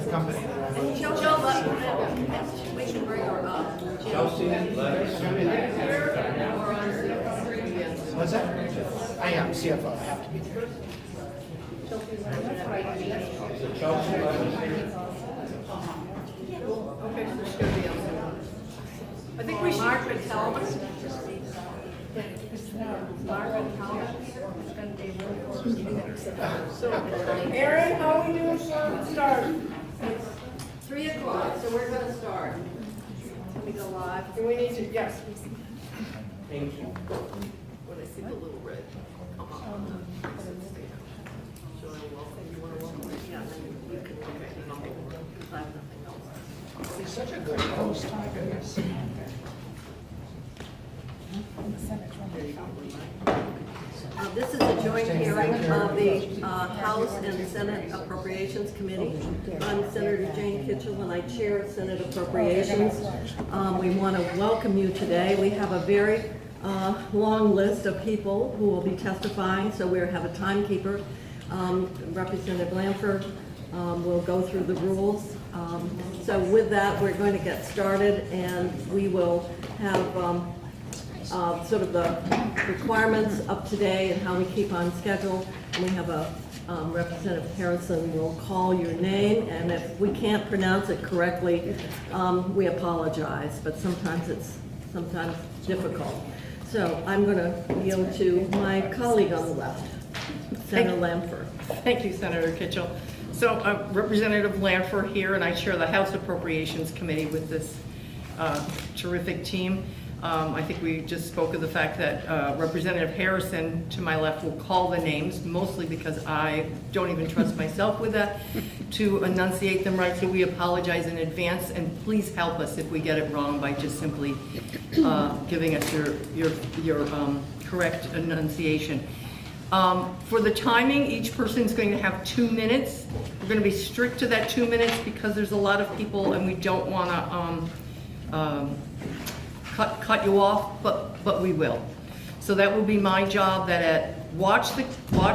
company. We should bring her up. Chelsea, What's that? I am CFO, I have to be there. Okay, so she's gonna be on Zoom. I think we should. Margaret Talbot. Margaret Talbot. Aaron, how are we doing? Start. 3 o'clock, so we're gonna start. Let me go live. Do we need to, yes. Thank you. When I see the little red come up on the. So I welcome, you wanna welcome me? Yeah, then you can look at me. I have nothing else. He's such a good host. My goodness. This is a joint hearing of the House and Senate Appropriations Committee. I'm Senator Jane Kitchell and I chair Senate Appropriations. We want to welcome you today. We have a very long list of people who will be testifying, so we have a timekeeper. Representative Blanford will go through the rules. So with that, we're going to get started and we will have sort of the requirements of today and how we keep on schedule. And we have a Representative Harrison will call your name, and if we can't pronounce it correctly, we apologize, but sometimes it's difficult. So I'm going to yield to my colleague on the left, Senator Lamford. Thank you, Senator Kitchell. So Representative Lanford here, and I chair the House Appropriations Committee with this terrific team. I think we just spoke of the fact that Representative Harrison to my left will call the names, mostly because I don't even trust myself with that, to enunciate them right. So we apologize in advance, and please help us if we get it wrong by just simply giving us your correct enunciation. For the timing, each person's going to have 2 minutes. We're going to be strict to that 2 minutes because there's a lot of people and we don't want to cut you off, but we will. So that will be my job. Watch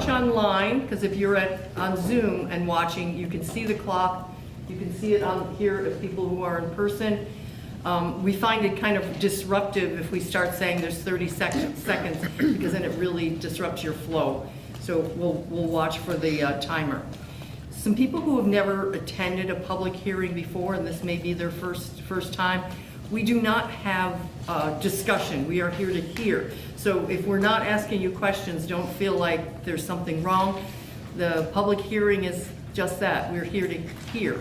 online, because if you're on Zoom and watching, you can see the clock. You can see it on here if people who are in person. We find it kind of disruptive if we start saying there's 30 seconds because then it really disrupts your flow. So we'll watch for the timer. Some people who have never attended a public hearing before, and this may be their first time, we do not have discussion. We are here to hear. So if we're not asking you questions, don't feel like there's something wrong. The public hearing is just that. We're here to hear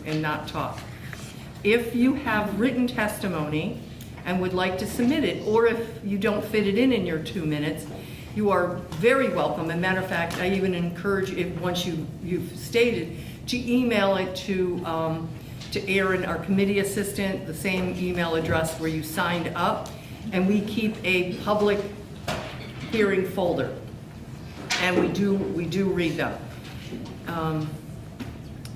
and not talk. If you have written testimony and would like to submit it, or if you don't fit it in your 2 minutes, you are very welcome. As a matter of fact, I even encourage, if once you've stated, to email it to Aaron, our committee assistant, the same email address where you signed up, and we keep a public hearing folder, and we do read them.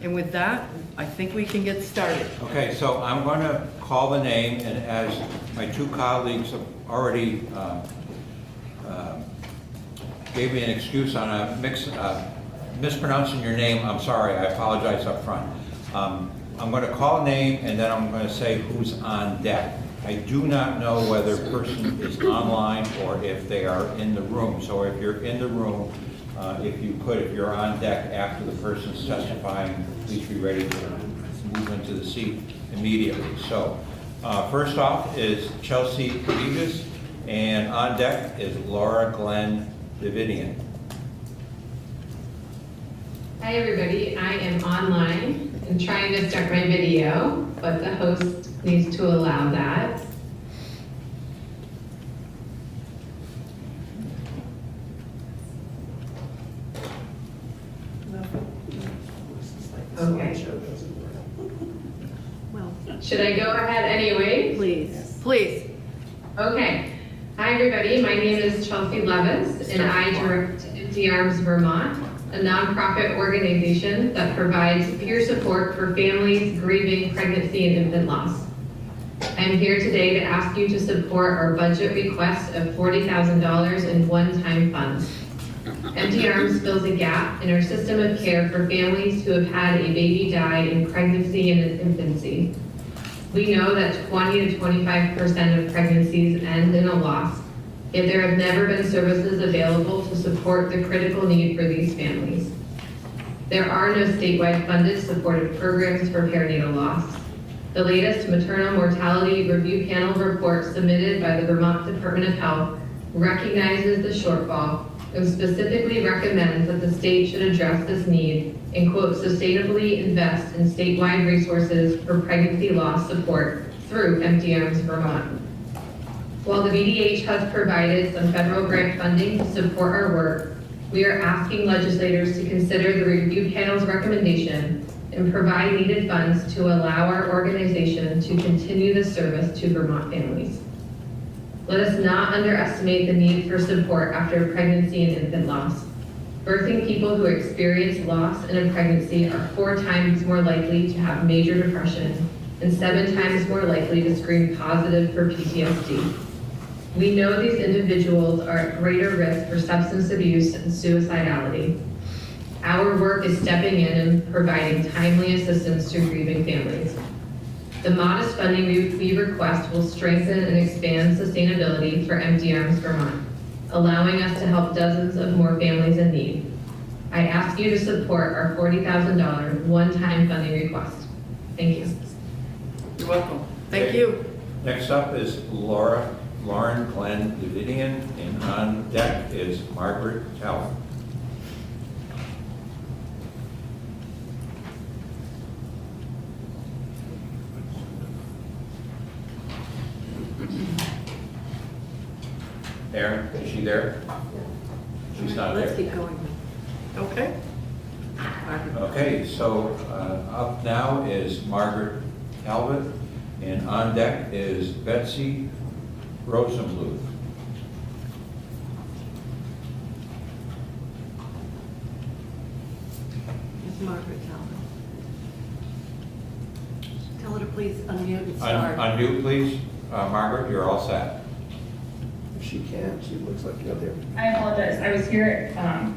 And with that, I think we can get started. Okay, so I'm going to call the name, and as my two colleagues have already gave me an excuse on a mispronouncing your name, I'm sorry, I apologize up front. I'm going to call a name and then I'm going to say who's on deck. I do not know whether a person is online or if they are in the room. So if you're in the room, if you're on deck after the person's testifying, please be ready to move into the seat immediately. So first off is Chelsea Regis, and on deck is Laura Glenn Davidian. Hi everybody, I am online and trying to start my video, but the host needs to allow that. Okay. Well, Should I go ahead anyway? please. Please. Okay. Hi everybody, my name is Chelsea Levis and I direct Empty Arms Vermont, a nonprofit organization that provides peer support for families grieving pregnancy and infant loss. I'm here today to ask you to support our budget request of $40,000 in one-time funds. Empty Arms fills a gap in our system of care for families who have had a baby die in pregnancy and in infancy. We know that 20 to 25% of pregnancies end in a loss, yet there have never been services available to support the critical need for these families. There are no statewide funded supportive programs for perinatal loss. The latest maternal mortality review panel report submitted by the Vermont Department of Health recognizes the shortfall and specifically recommends that the state should address this need and, quote, sustainably invest in statewide resources for pregnancy loss support through Empty Arms Vermont. While the VDH has provided some federal grant funding to support our work, we are asking legislators to consider the review panel's recommendation and provide needed funds to allow our organization to continue the service to Vermont families. Let us not underestimate the need for support after pregnancy and infant loss. Birthing people who experience loss in a pregnancy are 4 times more likely to have major depression and 7 times more likely to screen positive for PTSD. We know these individuals are at greater risk for substance abuse and suicidality. Our work is stepping in and providing timely assistance to grieving families. The modest funding we request will strengthen and expand sustainability for Empty Arms Vermont, allowing us to help dozens of more families in need. I ask you to support our $40,000 one-time funding request. Thank you. You're welcome. Thank Okay. you. Next up is Lauren Glenn Davidian, and on deck is Margaret Talbot. Erin, is she there? She's not Let's there. keep going. Okay. Okay, so up now is Margaret Talbot, and on deck is Betsy Rosenbluth. Ms. Margaret Talbot. Tell her to please unmute and start. Unmute, please. Margaret, you're all set. If she can, she looks like you're there. I apologize. I was here.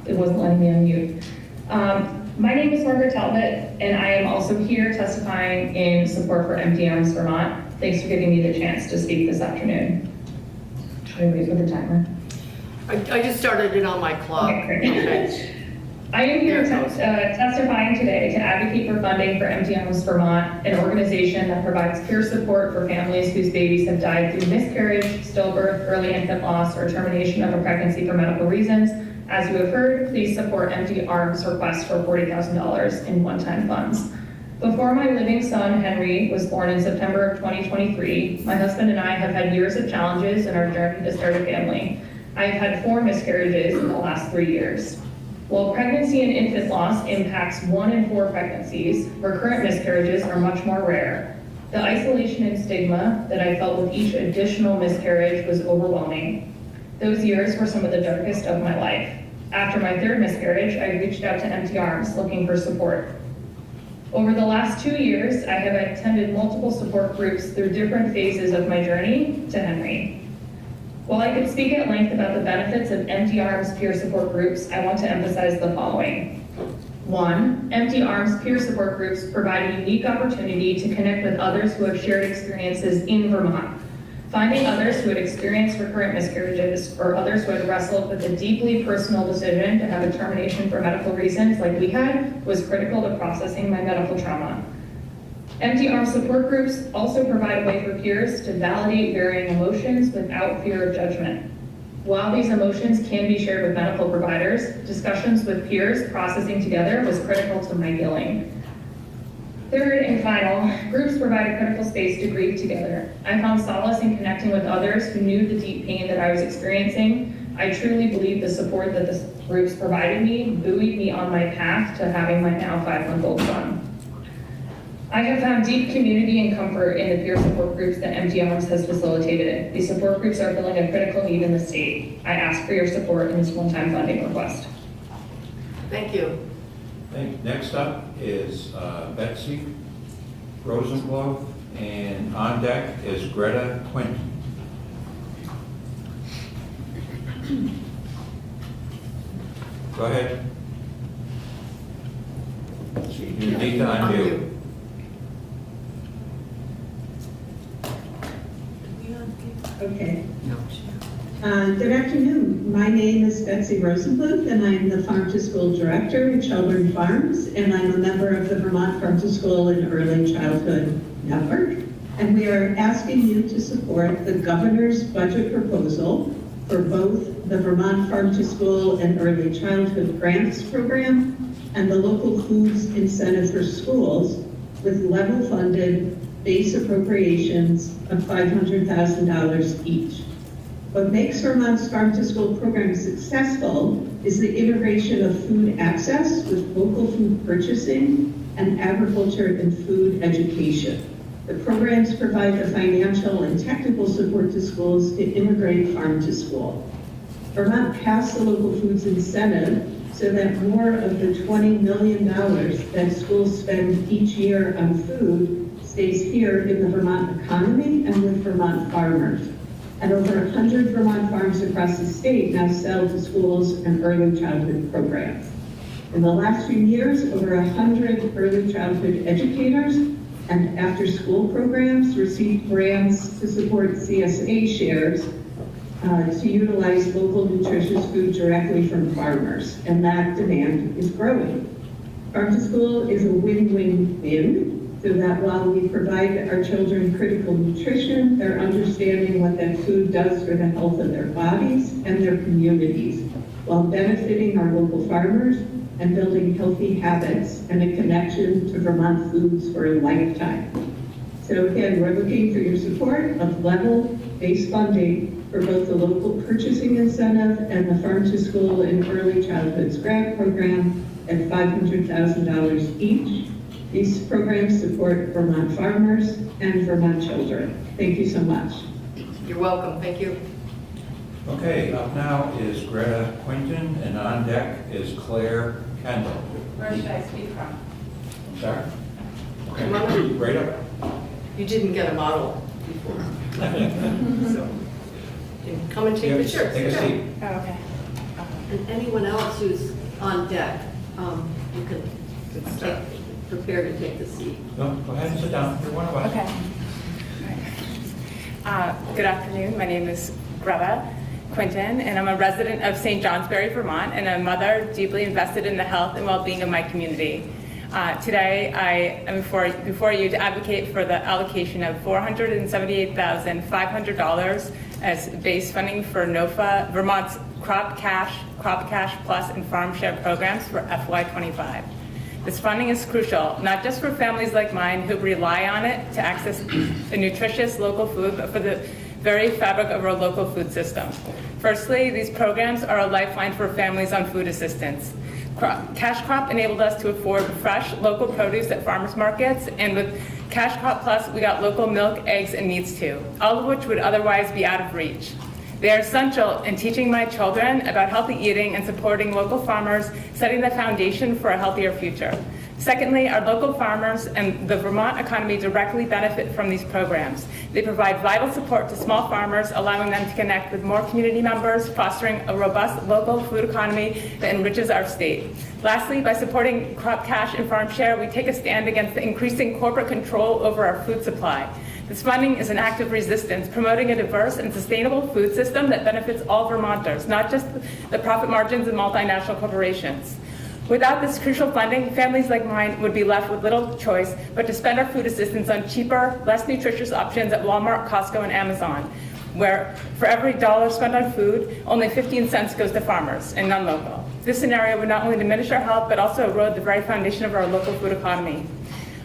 It wasn't letting me unmute. My name is Margaret Talbot, and I am also here testifying in support for Empty Arms Vermont. Thanks for giving me the chance to speak this afternoon. Should I wait for the timer? I just started it on my clock. Okay, great. I am here testifying today to advocate for funding for Empty Arms Vermont, an organization that provides peer support for families whose babies have died through miscarriage, stillbirth, early infant loss, or termination of a pregnancy for medical reasons. As you have heard, please support Empty Arms' request for $40,000 in one-time funds. Before my living son, Henry, was born in September of 2023, my husband and I have had years of challenges in our journey to start a family. I have had 4 miscarriages in the last 3 years. While pregnancy and infant loss impacts 1 in 4 pregnancies, recurrent miscarriages are much more rare. The isolation and stigma that I felt with each additional miscarriage was overwhelming. Those years were some of the darkest of my life. After my 3rd miscarriage, I reached out to Empty Arms looking for support. Over the last 2 years, I have attended multiple support groups through different phases of my journey to Henry. While I could speak at length about the benefits of Empty Arms peer support groups, I want to emphasize the following. 1, Empty Arms peer support groups provide a unique opportunity to connect with others who have shared experiences in Vermont. Finding others who had experienced recurrent miscarriages or others who had wrestled with a deeply personal decision to have a termination for medical reasons like we had was critical to processing my medical trauma. Empty Arms support groups also provide a way for peers to validate varying emotions without fear of judgment. While these emotions can be shared with medical providers, discussions with peers processing together was critical to my healing. 3rd and final, groups provide a critical space to grieve together. I found solace in connecting with others who knew the deep pain that I was experiencing. I truly believe the support that the groups provided me buoyed me on my path to having my now 5-month-old son. I have found deep community and comfort in the peer support groups that Empty Arms has facilitated. These support groups are filling a critical need in the state. I ask for your support in this one-time funding request. Thank you. Next up is Betsy Rosenbluth, and on deck is Greta Quinton. Go ahead. You need to unmute. Okay. Good afternoon. My name is Betsy Rosenbluth, and I'm the Farm to School Director at Shelburne Farms, and I'm a member of the Vermont Farm to School and Early Childhood Network. And we are asking you to support the governor's budget proposal for both the Vermont Farm to School and Early Childhood Grants Program and the Local Foods Incentive for Schools with level-funded base appropriations of $500,000 each. What makes Vermont's Farm to School program successful is the integration of food access with local food purchasing and agriculture and food education. The programs provide the financial and technical support to schools to integrate farm to school. Vermont passed the local foods incentive so that more of the $20 million that schools spend each year on food stays here in the Vermont economy and with Vermont farmers. And over 100 Vermont farms across the state now sell to schools and early childhood programs. In the last few years, over 100 early childhood educators and after-school programs received grants to support CSA shares to utilize local nutritious food directly from farmers, and that demand is growing. Farm to School is a win-win-win, so that while we provide our children critical nutrition, they're understanding what that food does for the health of their bodies and their communities, while benefiting our local farmers and building healthy habits and a connection to Vermont foods for a lifetime. So again, we're looking for your support of level-based funding for both the local purchasing incentive and the Farm to School and Early Childhood Grant Program at $500,000 each. These programs support Vermont farmers and Vermont children. Thank you so much. You're welcome, thank you. Okay, up now is Greta Quinton, and on deck is Claire Kendall. Where should I speak from? I'm sorry? Come on. Okay, right up. You didn't get a model before. So, you can come and take the shirt. Take a seat. Oh, okay. And anyone else who's on deck, you can prepare to take the seat. No, go ahead and sit down. You're one of us. Okay. Good afternoon. My name is Greta Quinton, and I'm a resident of St. Johnsbury, Vermont, and a mother deeply invested in the health and well-being of my community. Today, I am before you to advocate for the allocation of $478,500 as base funding for NOFA, Vermont's Crop Cash Plus, and Farm Share programs for FY25. This funding is crucial, not just for families like mine who rely on it to access a nutritious local food, but for the very fabric of our local food system. Firstly, these programs are a lifeline for families on food assistance. Cash Crop enabled us to afford fresh local produce at farmers markets, and with Cash Crop Plus, we got local milk, eggs, and meats too, all of which would otherwise be out of reach. They are essential in teaching my children about healthy eating and supporting local farmers, setting the foundation for a healthier future. Secondly, our local farmers and the Vermont economy directly benefit from these programs. They provide vital support to small farmers, allowing them to connect with more community members, fostering a robust local food economy that enriches our state. Lastly, by supporting Crop Cash and Farm Share, we take a stand against the increasing corporate control over our food supply. This funding is an act of resistance, promoting a diverse and sustainable food system that benefits all Vermonters, not just the profit margins of multinational corporations. Without this crucial funding, families like mine would be left with little choice but to spend our food assistance on cheaper, less nutritious options at Walmart, Costco, and Amazon, where for every dollar spent on food, only 15 cents goes to farmers and none local. This scenario would not only diminish our health, but also erode the very foundation of our local food economy.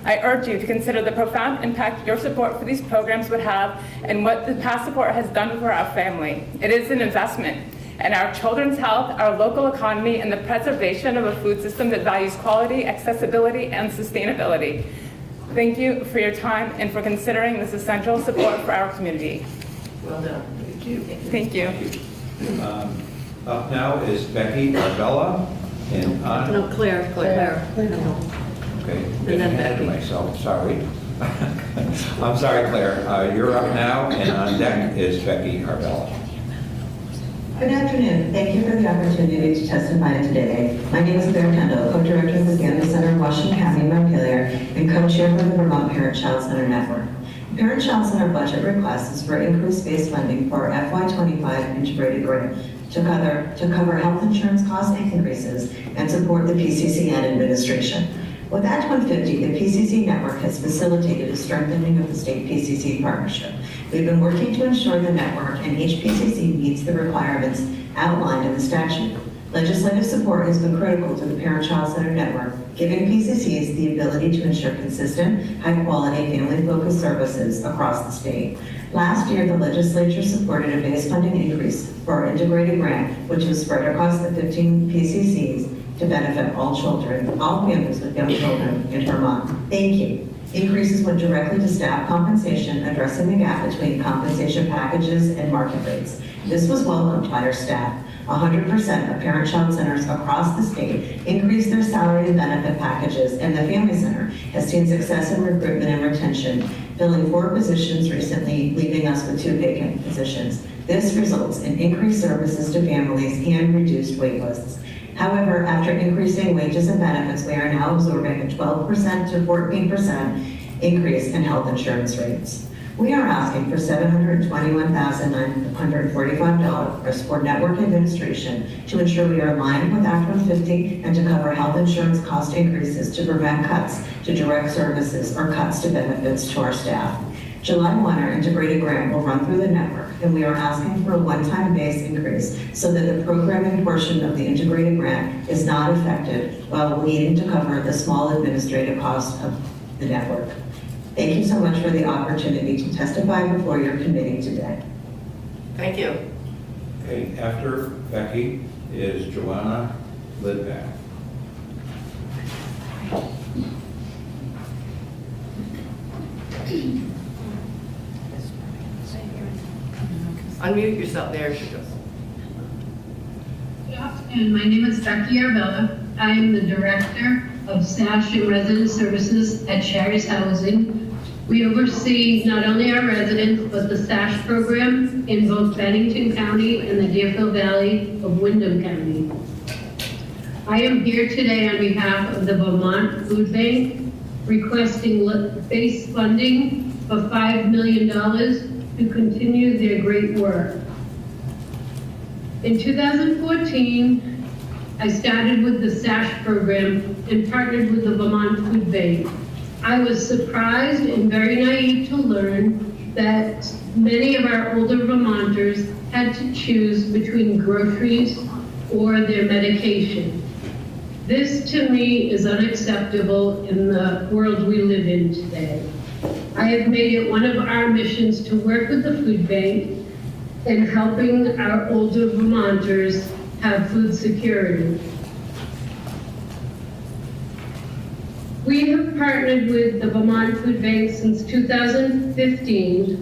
I urge you to consider the profound impact your support for these programs would have and what the past support has done for our family. It is an investment in our children's health, our local economy, and the preservation of a food system that values quality, accessibility, and sustainability. Thank you for your time and for considering this essential support for our community. Well done. Thank you. Thank you. Up now is Becky Arbella, and on. No, Claire. Okay, then getting ahead of Becky. myself, sorry. I'm sorry, Claire. You're up now, and on deck is Becky Arbella. Good afternoon. Thank you for the opportunity to testify today. My name is Claire Kendall, co-director of the Family Center of Washington County, Montpelier, and co-chair for the Vermont Parent-Child Center Network. The Parent-Child Center budget request is for increased base funding for our FY25 integrated grant to cover health insurance cost increases and support the PCCN administration. With Act 150, the PCC network has facilitated a strengthening of the state PCC partnership. We've been working to ensure the network and each PCC meets the requirements outlined in the statute. Legislative support has been critical to the Parent-Child Center network, giving PCCs the ability to ensure consistent, high-quality, family-focused services across the state. Last year, the legislature supported a base funding increase for our integrated grant, which was spread across the 15 PCCs to benefit all children, all families with young children in Vermont. Thank you. Increases went directly to staff compensation, addressing the gap between compensation packages and market rates. This was welcomed by our staff. 100% of parent-child centers across the state increased their salary and benefit packages, and the Family Center has seen success in recruitment and retention, filling 4 positions recently, leaving us with 2 vacant positions. This results in increased services to families and reduced wait lists. However, after increasing wages and benefits, we are now absorbing a 12% to 14% increase in health insurance rates. We are asking for $721,945 for network administration to ensure we are aligned with Act 150 and to cover health insurance cost increases to prevent cuts to direct services or cuts to benefits to our staff. July 1, our integrated grant will run through the network, and we are asking for a one-time base increase so that the programming portion of the integrated grant is not affected while needing to cover the small administrative cost of the network. Thank you so much for the opportunity to testify before your committee today. Thank you. Okay, after Becky is Joanna Lidbeck. Unmute yourself. There she goes. Good afternoon. My name is Becky Arbella. I am the Director of SASH and Resident Services at Sherry's Housing. We oversee not only our residents, but the SASH program in both Bennington County and the Deerfield Valley of Windham County. I am here today on behalf of the Vermont Food Bank requesting base funding of $5 million to continue their great work. In 2014, I started with the SASH program and partnered with the Vermont Food Bank. I was surprised and very naive to learn that many of our older Vermonters had to choose between groceries or their medication. This to me is unacceptable in the world we live in today. I have made it one of our missions to work with the food bank in helping our older Vermonters have food security. We have partnered with the Vermont Food Bank since 2015.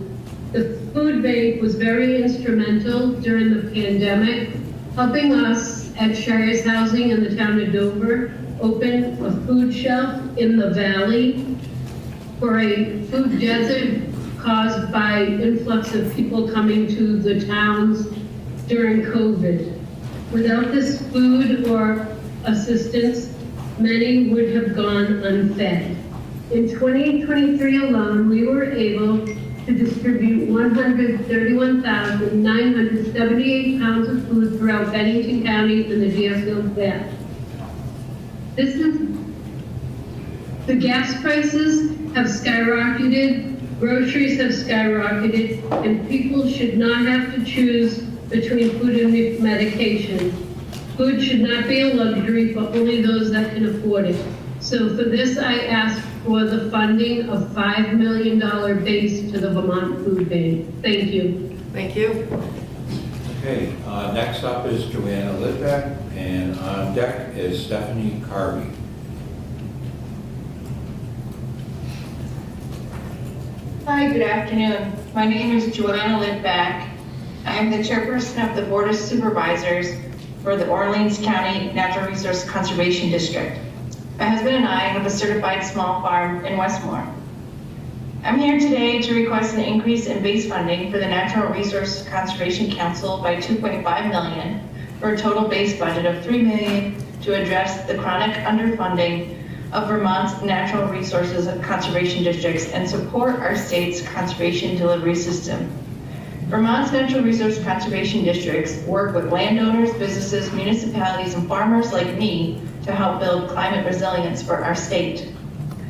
The food bank was very instrumental during the pandemic, helping us at Sherry's Housing in the town of Dover open a food shelf in the valley for a food desert caused by influx of people coming to the towns during COVID. Without this food or assistance, many would have gone unfed. In 2023 alone, we were able to distribute 131,978 pounds of food throughout Bennington County and the Deerfield Valley. The gas prices have skyrocketed, groceries have skyrocketed, and people should not have to choose between food and medication. Food should not be a luxury for only those that can afford it. So for this, I ask for the funding of $5 million base to the Vermont Food Bank. Thank you. Thank you. Okay, next up is Joanna Lidbeck, and on deck is Stephanie Carvey. Hi, good afternoon. My name is Joanna Lidbeck. I am the chairperson of the Board of Supervisors for the Orleans County Natural Resource Conservation District. My husband and I have a certified small farm in Westmore. I'm here today to request an increase in base funding for the Natural Resource Conservation Council by $2.5 million for a total base budget of $3 million to address the chronic underfunding of Vermont's natural resources conservation districts and support our state's conservation delivery system. Vermont's natural resource conservation districts work with landowners, businesses, municipalities, and farmers like me to help build climate resilience for our state.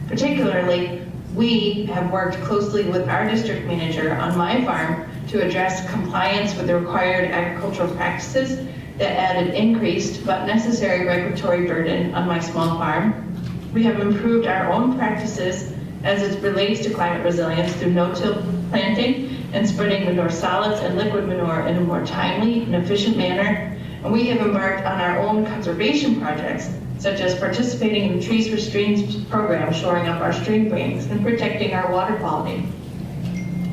Particularly, we have worked closely with our district manager on my farm to address compliance with the required agricultural practices that added increased but necessary regulatory burden on my small farm. We have improved our own practices as it relates to climate resilience through no-till planting and spreading manure solids and liquid manure in a more timely and efficient manner. And we have embarked on our own conservation projects, such as participating in the Trees for Streams program, shoring up our stream banks and protecting our water quality.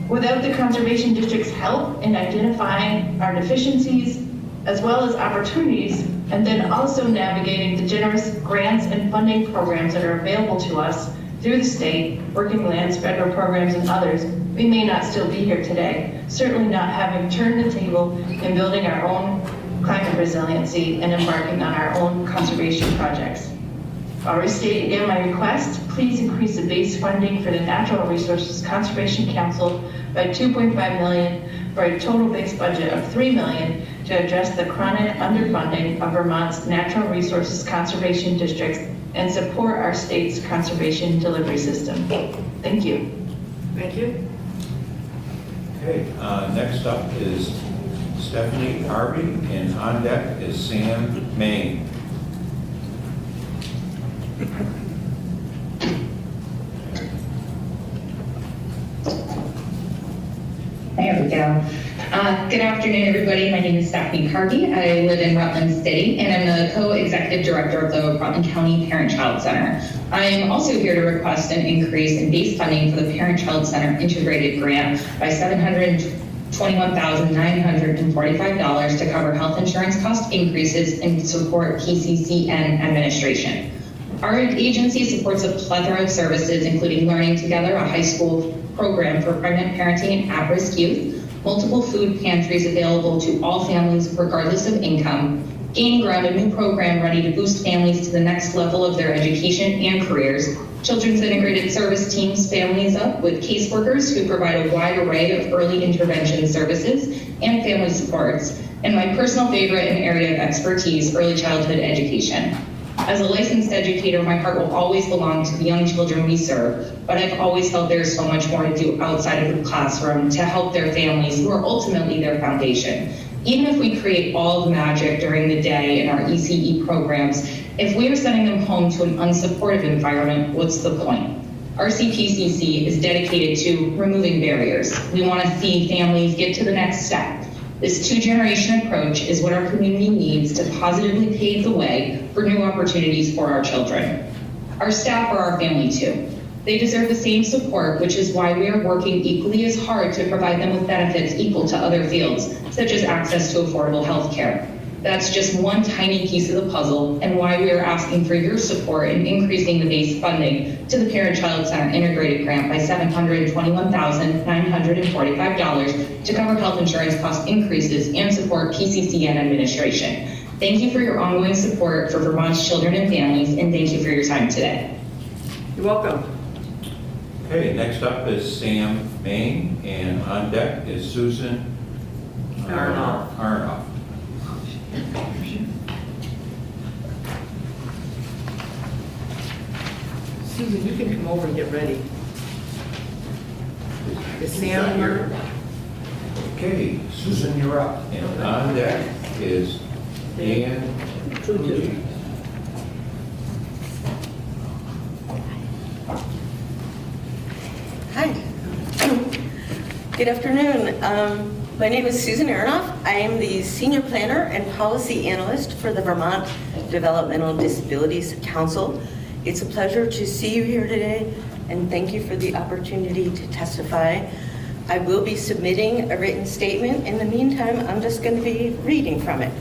Without the conservation district's help in identifying our deficiencies, as well as opportunities, and then also navigating the generous grants and funding programs that are available to us through the state, working lands, federal programs, and others, we may not still be here today, certainly not having turned the table in building our own climate resiliency and embarking on our own conservation projects. I'll restate again my request, please increase the base funding for the Natural Resources Conservation Council by $2.5 million for a total base budget of $3 million to address the chronic underfunding of Vermont's natural resources conservation districts and support our state's conservation delivery system. Thank you. Thank you. Okay, next up is Stephanie Harvey, and on deck is Sam Main. There we go. Good afternoon, everybody. My name is Stephanie Harvey. I live in Rutland City, and I'm the co-executive director of the Rutland County Parent-Child Center. I am also here to request an increase in base funding for the Parent-Child Center Integrated Grant by $721,945 to cover health insurance cost increases and support PCCN administration. Our agency supports a plethora of services, including Learning Together, a high school program for pregnant parenting and at-risk youth, multiple food pantries available to all families regardless of income, Gaining Ground, a new program ready to boost families to the next level of their education and careers, Children's Integrated Service Teams Families Up with caseworkers who provide a wide array of early intervention services and family supports, and my personal favorite and area of expertise, early childhood education. As a licensed educator, my heart will always belong to the young children we serve, but I've always felt there's so much more to do outside of the classroom to help their families who are ultimately their foundation. Even if we create all the magic during the day in our ECE programs, if we are sending them home to an unsupportive environment, what's the point? Our CPCC is dedicated to removing barriers. We want to see families get to the next step. This two-generation approach is what our community needs to positively pave the way for new opportunities for our children. Our staff are our family too. They deserve the same support, which is why we are working equally as hard to provide them with benefits equal to other fields, such as access to affordable health care. That's just one tiny piece of the puzzle, and why we are asking for your support in increasing the base funding to the Parent-Child Center Integrated Grant by $721,945 to cover health insurance cost increases and support PCCN administration. Thank you for your ongoing support for Vermont's children and families, and thank you for your time today. You're welcome. Okay, next up is Sam Main, and on deck is Susan Arnoff. Susan, you can come over and get ready. Is Sam here? Okay, Susan, you're up. And on deck is Dan Fuji. Hi. Good afternoon. My name is Susan Aronoff. I am the Senior Planner and Policy Analyst for the Vermont Developmental Disabilities Council. It's a pleasure to see you here today, and thank you for the opportunity to testify. I will be submitting a written statement. In the meantime, I'm just going to be reading from it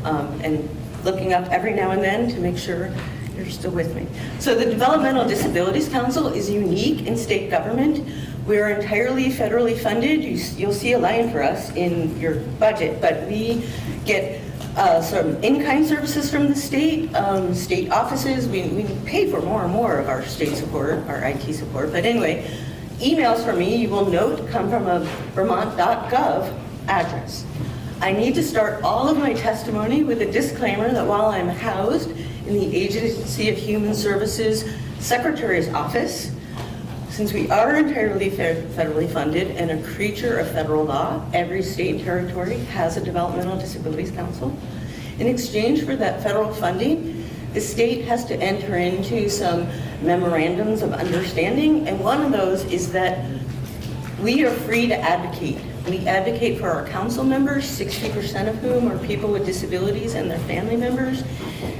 and looking up every now and then to make sure you're still with me. So the Developmental Disabilities Council is unique in state government. We're entirely federally funded. You'll see a line for us in your budget, but we get some in-kind services from the state, state offices. We pay for more and more of our state support, our IT support. But anyway, emails from me, you will note, come from a vermont.gov address. I need to start all of my testimony with a disclaimer that while I'm housed in the Agency of Human Services Secretary's office, since we are entirely federally funded and a creature of federal law, every state and territory has a Developmental Disabilities Council. In exchange for that federal funding, the state has to enter into some memorandums of understanding, and one of those is that we are free to advocate. We advocate for our council members, 60% of whom are people with disabilities and their family members.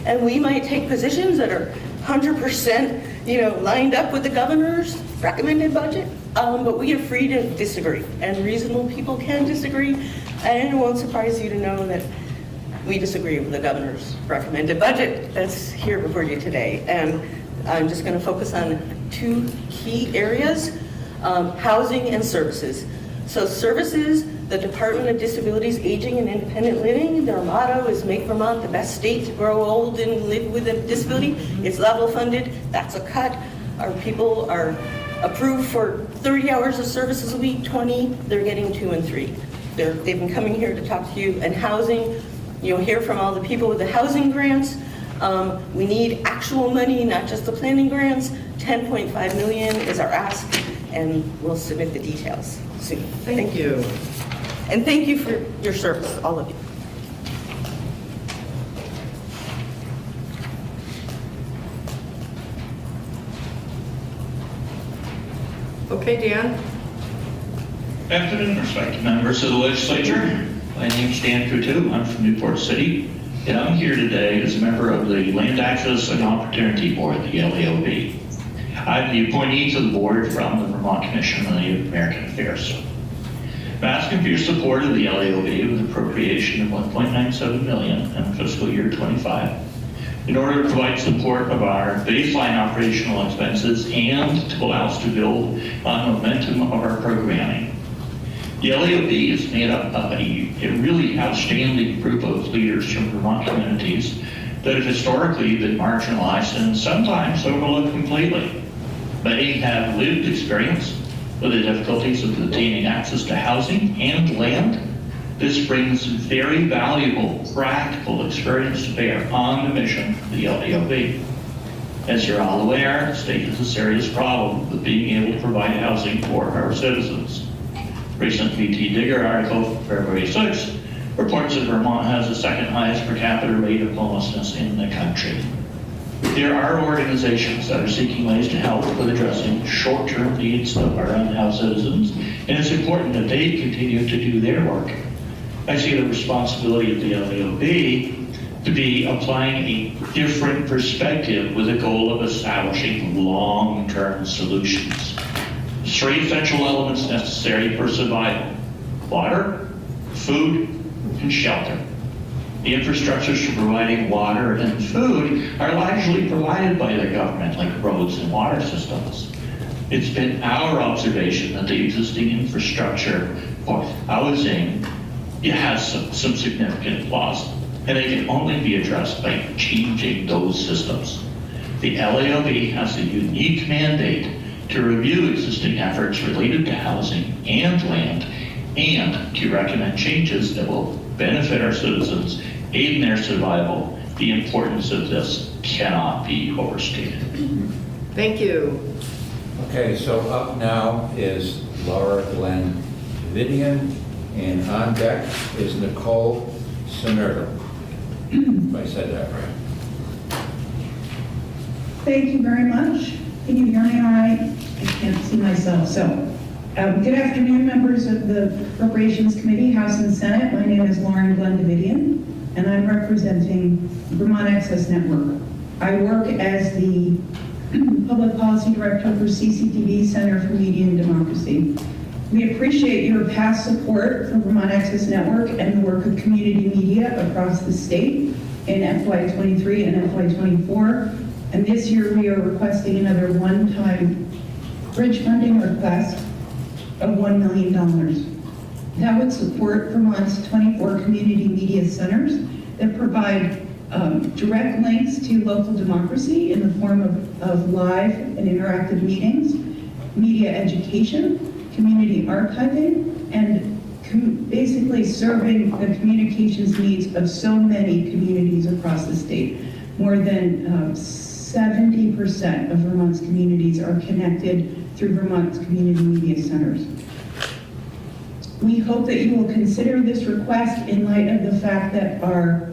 And we might take positions that are 100%, lined up with the governor's recommended budget, but we are free to disagree. And reasonable people can disagree. And it won't surprise you to know that we disagree with the governor's recommended budget that's here before you today. And I'm just going to focus on two key areas, housing and services. So services, the Department of Disabilities, Aging and Independent Living, their motto is make Vermont the best state to grow old and live with a disability. It's level funded, that's a cut. Our people are approved for 30 hours of services a week, 20, they're getting 2 and 3. They've been coming here to talk to you. And housing, you'll hear from all the people with the housing grants. We need actual money, not just the planning grants. 10.5 million is our ask, and we'll submit the details soon. Thank you. And thank you for your service, all of you. Okay, Dan? Good afternoon, respected members of the legislature. My name's Dan Coutu. I'm from Newport City, and I'm here today as a member of the Land Access and Opportunity Board, the LAOB. I'm the appointee to the board from the Vermont Commission on Native American Affairs. I'm asking for your support of the LAOB with appropriation of $1.97 million in fiscal year 25 in order to provide support of our baseline operational expenses and to allow us to build on momentum of our programming. The LAOB is made up of a really outstanding group of leaders from Vermont communities that have historically been marginalized and sometimes overlooked completely. Many have lived experience with the difficulties of obtaining access to housing and land. This brings very valuable, practical experience to bear on the mission of the LAOB. As you're all aware, the state has a serious problem with being able to provide housing for our citizens. Recent VT Digger article from February 6 reports that Vermont has the second highest per capita rate of homelessness in the country. There are organizations that are seeking ways to help with addressing short-term needs of our unhoused citizens, and it's important that they continue to do their work. I see the responsibility of the LAOB to be applying a different perspective with the goal of establishing long-term solutions. Three essential elements necessary for survival: water, food, and shelter. The infrastructures for providing water and food are largely provided by the government, like roads and water systems. It's been our observation that the existing infrastructure for housing has some significant flaws, and they can only be addressed by changing those systems. The LAOB has a unique mandate to review existing efforts related to housing and land, and to recommend changes that will benefit our citizens, aid in their survival. The importance of this cannot be overstated. Thank you. Okay, so up now is Laura Glenn Vidian, and on deck is Nicole Sinerdo. If I said that right. Thank you very much. Can you hear me all right? I can't see myself. So, good afternoon, members of the Appropriations Committee, House and Senate. My name is Lauren Glenn Davidian, and I'm representing Vermont Access Network. I work as the Public Policy Director for CCTV Center for Media and Democracy. We appreciate your past support for Vermont Access Network and the work of community media across the state in FY23 and FY24. And this year we are requesting another one-time bridge funding request of $1 million. That would support Vermont's 24 community media centers that provide direct links to local democracy in the form of live and interactive meetings, media education, community archiving, and basically serving the communications needs of so many communities across the state. More than 70% of Vermont's communities are connected through Vermont's community media centers. We hope that you will consider this request in light of the fact that our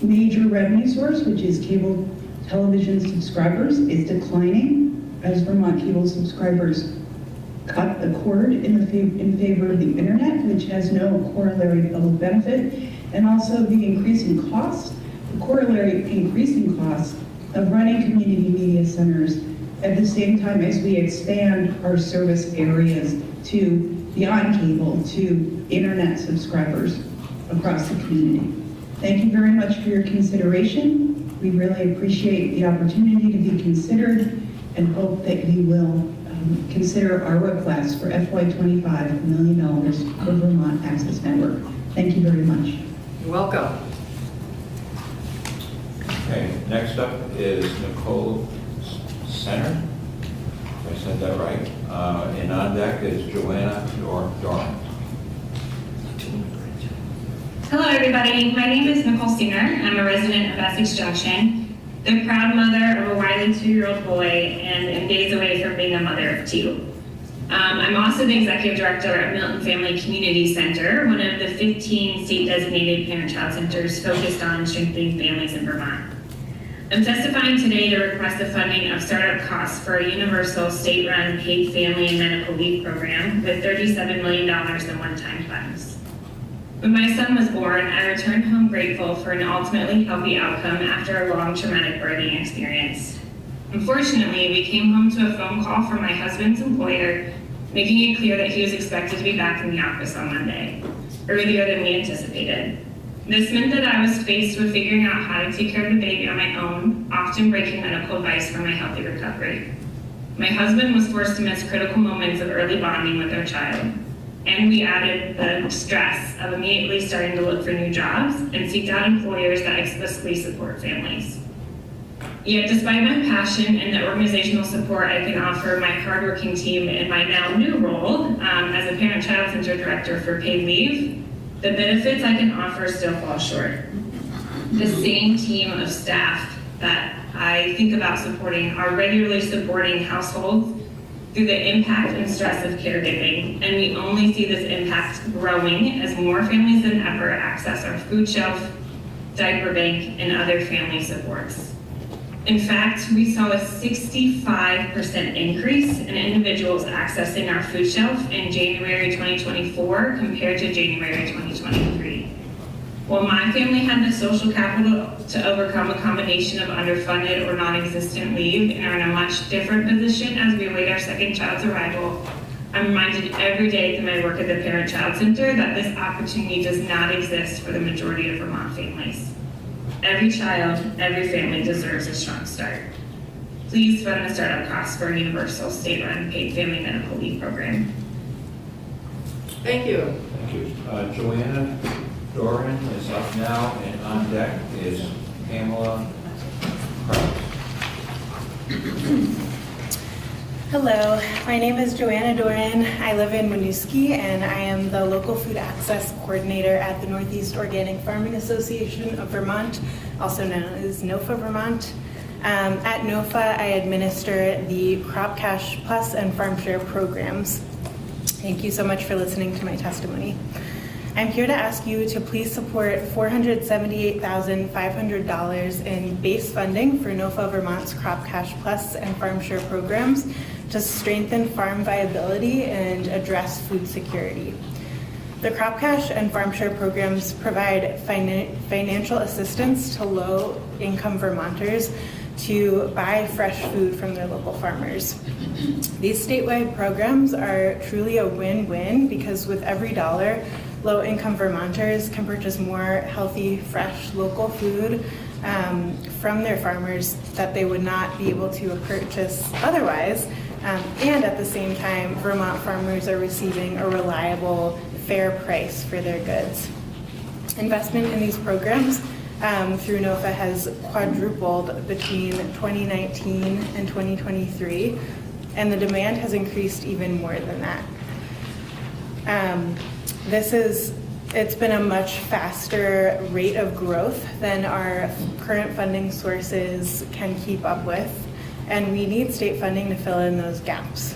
major revenue source, which is cable television subscribers, is declining as Vermont cable subscribers cut the cord in favor of the internet, which has no corollary public benefit, and also the increasing cost, the corollary increasing cost of running community media centers at the same time as we expand our service areas to beyond cable to internet subscribers across the community. Thank you very much for your consideration. We really appreciate the opportunity to be considered and hope that you will consider our request for FY25 $1 million for Vermont Access Network. Thank you very much. You're welcome. Okay, next up is Nicole Center. If I said that right. And on deck is Joanna Doran. Hello everybody, my name is Nicole Singer. I'm a resident of Essex Junction, the proud mother of a wily 2-year-old boy, and am days away from being a mother of 2. I'm also the executive director of Milton Family Community Center, one of the 15 state-designated parent-child centers focused on strengthening families in Vermont. I'm testifying today to request the funding of startup costs for a universal state-run paid family and medical leave program with $37 million in one-time funds. When my son was born, I returned home grateful for an ultimately healthy outcome after a long traumatic birthing experience. Unfortunately, we came home to a phone call from my husband's employer, making it clear that he was expected to be back in the office on Monday, earlier than we anticipated. This meant that I was faced with figuring out how to take care of the baby on my own, often breaking medical advice for my healthy recovery. My husband was forced to miss critical moments of early bonding with our child. And we added the stress of immediately starting to look for new jobs and seek out employers that explicitly support families. Yet despite my passion and the organizational support I can offer my hardworking team in my now new role as a parent-child center director for paid leave, the benefits I can offer still fall short. The same team of staff that I think about supporting are regularly supporting households through the impact and stress of caregiving, and we only see this impact growing as more families than ever access our food shelf, diaper bank, and other family supports. In fact, we saw a 65% increase in individuals accessing our food shelf in January 2024 compared to January 2023. While my family had the social capital to overcome a combination of underfunded or non-existent leave and are in a much different position as we await our second child's arrival, I'm reminded every day through my work at the Parent Child Center that this opportunity does not exist for the majority of Vermont families. Every child, every family deserves a strong start. Please fund the startup costs for a universal state-run paid family medical leave program. Thank you. Thank you. Joanna Doran is up now, and on deck is Pamela Krause. Hello, my name is Joanna Doran. I live in Winooski, and I am the local food access coordinator at the Northeast Organic Farming Association of Vermont, also known as NOFA Vermont. At NOFA, I administer the Crop Cash Plus and Farm Share programs. Thank you so much for listening to my testimony. I'm here to ask you to please support $478,500 in base funding for NOFA Vermont's Crop Cash Plus and Farm Share programs to strengthen farm viability and address food security. The Crop Cash and Farm Share programs provide financial assistance to low-income Vermonters to buy fresh food from their local farmers. These statewide programs are truly a win-win because with every dollar, low-income Vermonters can purchase more healthy, fresh, local food from their farmers that they would not be able to purchase otherwise And at the same time, Vermont farmers are receiving a reliable, fair price for their goods. Investment in these programs through NOFA has quadrupled between 2019 and 2023, and the demand has increased even more than that. It's been a much faster rate of growth than our current funding sources can keep up with, and we need state funding to fill in those gaps.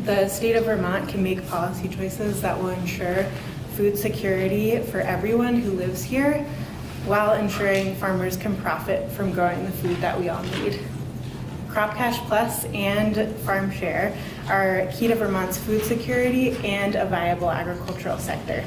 The state of Vermont can make policy choices that will ensure food security for everyone who lives here, while ensuring farmers can profit from growing the food that we all need. Crop Cash Plus and Farm Share are key to Vermont's food security and a viable agricultural sector.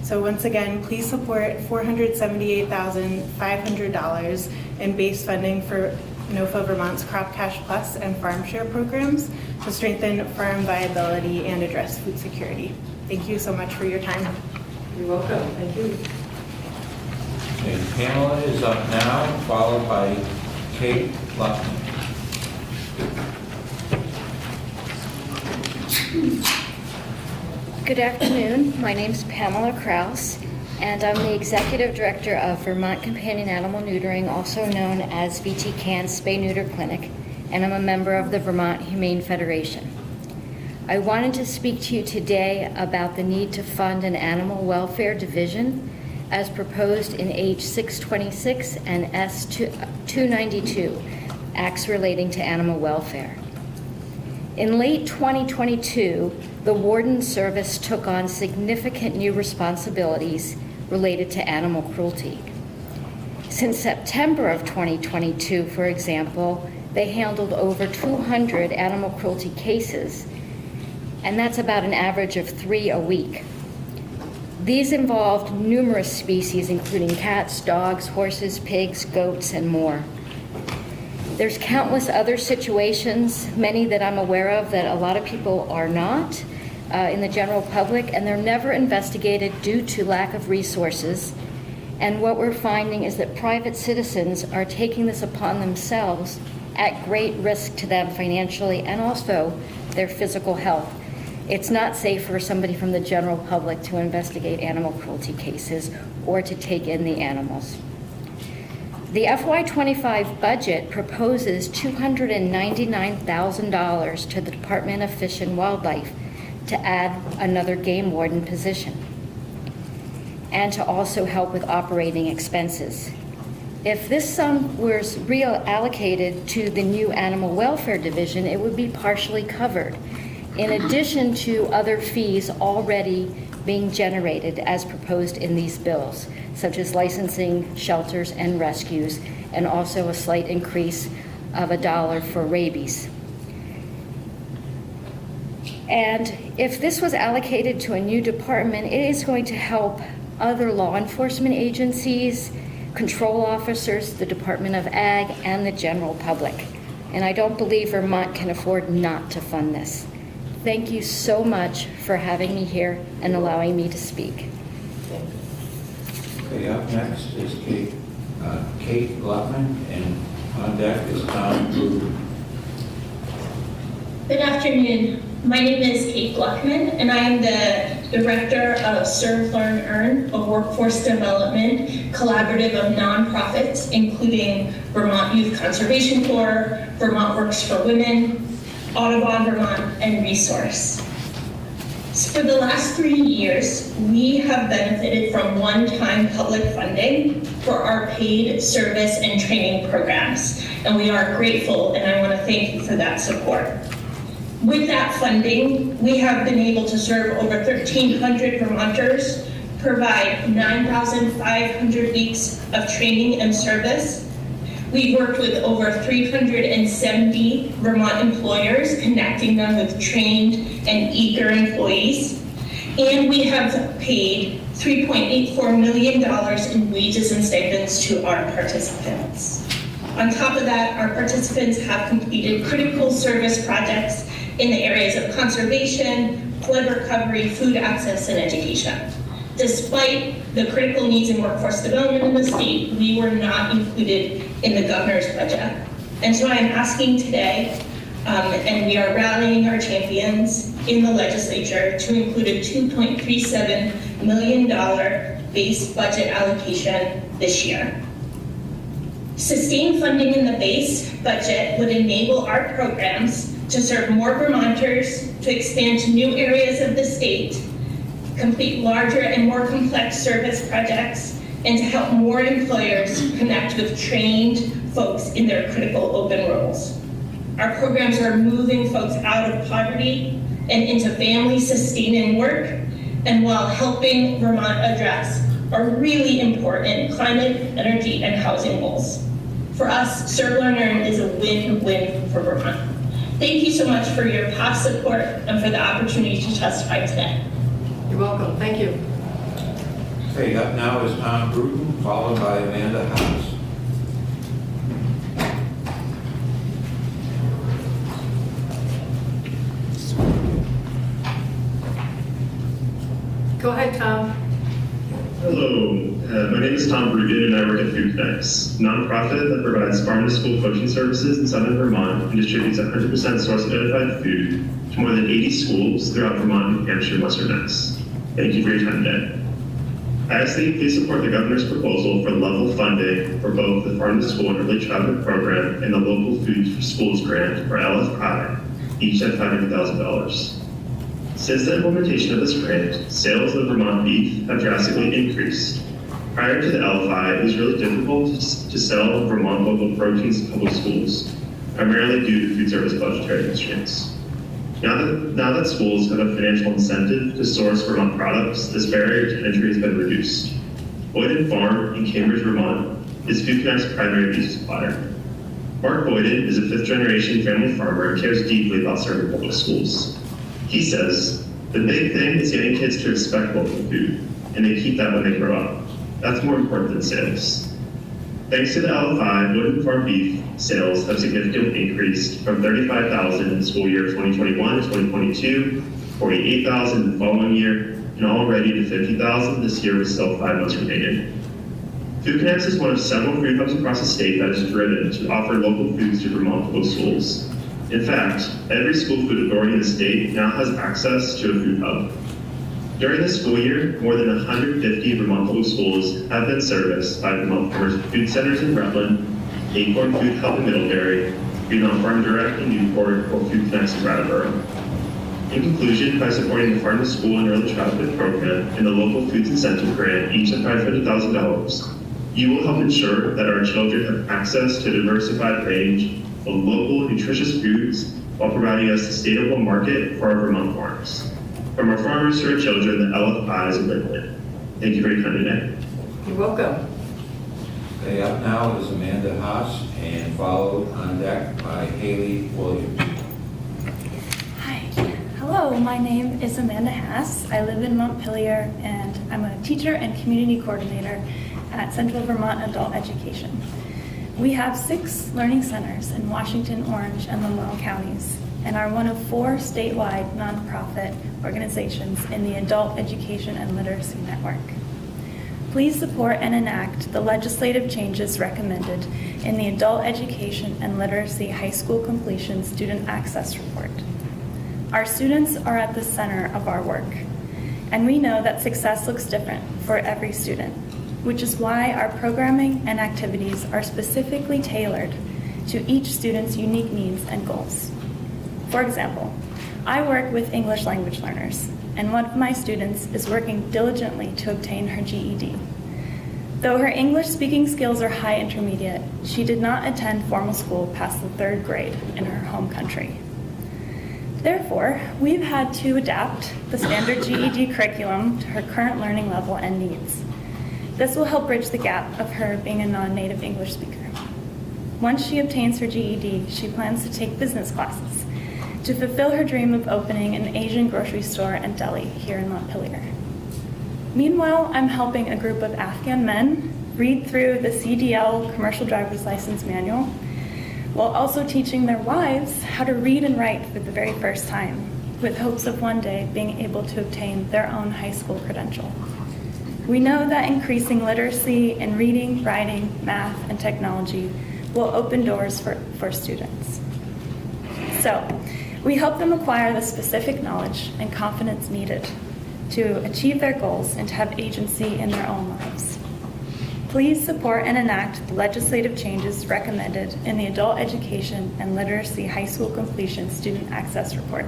So once again, please support $478,500 in base funding for NOFA Vermont's Crop Cash Plus and Farm Share programs to strengthen farm viability and address food security. Thank you so much for your time. You're welcome. Thank you. Okay, Pamela is up now, followed by Kate Luckman. Good afternoon. My name is Pamela Kraus, and I'm the Executive Director of Vermont Companion Animal Neutering, also known as VTCAN Spay Neuter Clinic, and I'm a member of the Vermont Humane Federation. I wanted to speak to you today about the need to fund an animal welfare division as proposed in H 626 and S 292, acts relating to animal welfare. In late 2022, the Warden Service took on significant new responsibilities related to animal cruelty. Since September of 2022, for example, they handled over 200 animal cruelty cases, and that's about an average of 3 a week. These involved numerous species, including cats, dogs, horses, pigs, goats, and more. There's countless other situations, many that I'm aware of that a lot of people are not in the general public, and they're never investigated due to lack of resources. And what we're finding is that private citizens are taking this upon themselves at great risk to them financially and also their physical health. It's not safe for somebody from the general public to investigate animal cruelty cases or to take in the animals. The FY25 budget proposes $299,000 to the Department of Fish and Wildlife to add another game warden position and to also help with operating expenses. If this sum was reallocated to the new Animal Welfare Division, it would be partially covered, in addition to other fees already being generated as proposed in these bills, such as licensing, shelters, and rescues, and also a slight increase of $1 for rabies. And if this was allocated to a new department, it is going to help other law enforcement agencies, control officers, the Department of Ag, and the general public. And I don't believe Vermont can afford not to fund this. Thank you so much for having me here and allowing me to speak. Okay, up next is Kate Luckman, and on deck is Tom Brewer. Good afternoon. My name is Kate Gluckman, and I am the Director of Serve, Learn, Earn, a workforce development collaborative of nonprofits, including Vermont Youth Conservation Corps, Vermont Works for Women, Audubon Vermont, and Resource. So for the last 3 years, we have benefited from one-time public funding for our paid service and training programs, and we are grateful, and I want to thank you for that support. With that funding, we have been able to serve over 1,300 Vermonters, provide 9,500 weeks of training and service. We've worked with over 370 Vermont employers, connecting them with trained and eager employees. And we have paid $3.84 million in wages and stipends to our participants. On top of that, our participants have completed critical service projects in the areas of conservation, flood recovery, food access, and education. Despite the critical needs in workforce development in the state, we were not included in the governor's budget. And so I'm asking today And we are rallying our champions in the legislature to include a $2.37 million base budget allocation this year. Sustained funding in the base budget would enable our programs to serve more Vermonters, to expand to new areas of the state, complete larger and more complex service projects, and to help more employers connect with trained folks in their critical open roles. Our programs are moving folks out of poverty and into family-sustaining work, and while helping Vermont address our really important climate, energy, and housing goals. For us, Serve, Learn, Earn is a win-win for Vermont. Thank you so much for your past support and for the opportunity to testify today. You're welcome. Thank you. Okay, up now is Tom Bruton, followed by Amanda House. Go ahead, Tom. Hello, my name is Tom Bruton and I work at Food Connects, a nonprofit that provides farm-to-school coaching services in southern Vermont and distributes 100% source-identified food to more than 80 schools throughout Vermont, New Hampshire, and Western Mass. Thank you for your time today. I ask that you please support the governor's proposal for level funding for both the Farm-to-School and Early Childhood Program and the Local Food for Schools Grant, or LFI, each at $500,000. Since the implementation of this grant, sales of Vermont beef have drastically increased. Prior to the LFI, it was really difficult to sell Vermont local proteins in public schools, primarily due to food service budgetary constraints. Now that schools have a financial incentive to source Vermont products, this barrier to entry has been reduced. Boyden Farm in Cambridge, Vermont is Food Connect's primary beef supplier. Mark Boyden is a fifth-generation family farmer and cares deeply about serving public schools. He says, the big thing is getting kids to expect local food, and they keep that when they grow up. That's more important than sales. Thanks to the LFI, Boyden Farm beef sales have significantly increased from $35,000 in the school year 2021 to 2022, $48,000 the following year, and already to $50,000 this year with still 5 months remaining. Food Connects is one of several food hubs across the state that is driven to offer local foods to Vermont public schools. In fact, every school food authority in the state now has access to a food hub. During this school year, more than 150 Vermont public schools have been serviced by Vermont Farmers Food Centers in Rutland, Acorn Food Hub in Middlebury, Vermont Farm Direct in Newport, or Food Connects in Brattleboro. In conclusion, by supporting the Farm-to-School and Early Childhood Program and the Local Foods Incentive Grant, each at $500,000, you will help ensure that our children have access to a diversified range of local, nutritious foods while providing a sustainable market for our Vermont farms. From our farmers to our children, the LFI is a win-win. Thank you for your time today. You're welcome. Okay, up now is Amanda Haas, and followed on deck by Haley Williams. Hi. Hello, my name is Amanda Haas. I live in Montpelier, and I'm a teacher and community coordinator at Central Vermont Adult Education. We have 6 learning centers in Washington, Orange, and Lamoille counties, and are one of 4 statewide nonprofit organizations in the Adult Education and Literacy Network. Please support and enact the legislative changes recommended in the Adult Education and Literacy High School Completion Student Access Report. Our students are at the center of our work, and we know that success looks different for every student, which is why our programming and activities are specifically tailored to each student's unique needs and goals. For example, I work with English language learners, and one of my students is working diligently to obtain her GED. Though her English speaking skills are high intermediate, she did not attend formal school past the 3rd grade in her home country. Therefore, we've had to adapt the standard GED curriculum to her current learning level and needs. This will help bridge the gap of her being a non-native English speaker. Once she obtains her GED, she plans to take business classes to fulfill her dream of opening an Asian grocery store and deli here in Montpelier. Meanwhile, I'm helping a group of Afghan men read through the CDL commercial driver's license manual, while also teaching their wives how to read and write for the very first time, with hopes of one day being able to obtain their own high school credential. We know that increasing literacy in reading, writing, math, and technology will open doors for students. So, we help them acquire the specific knowledge and confidence needed to achieve their goals and to have agency in their own lives. Please support and enact the legislative changes recommended in the Adult Education and Literacy High School Completion Student Access Report.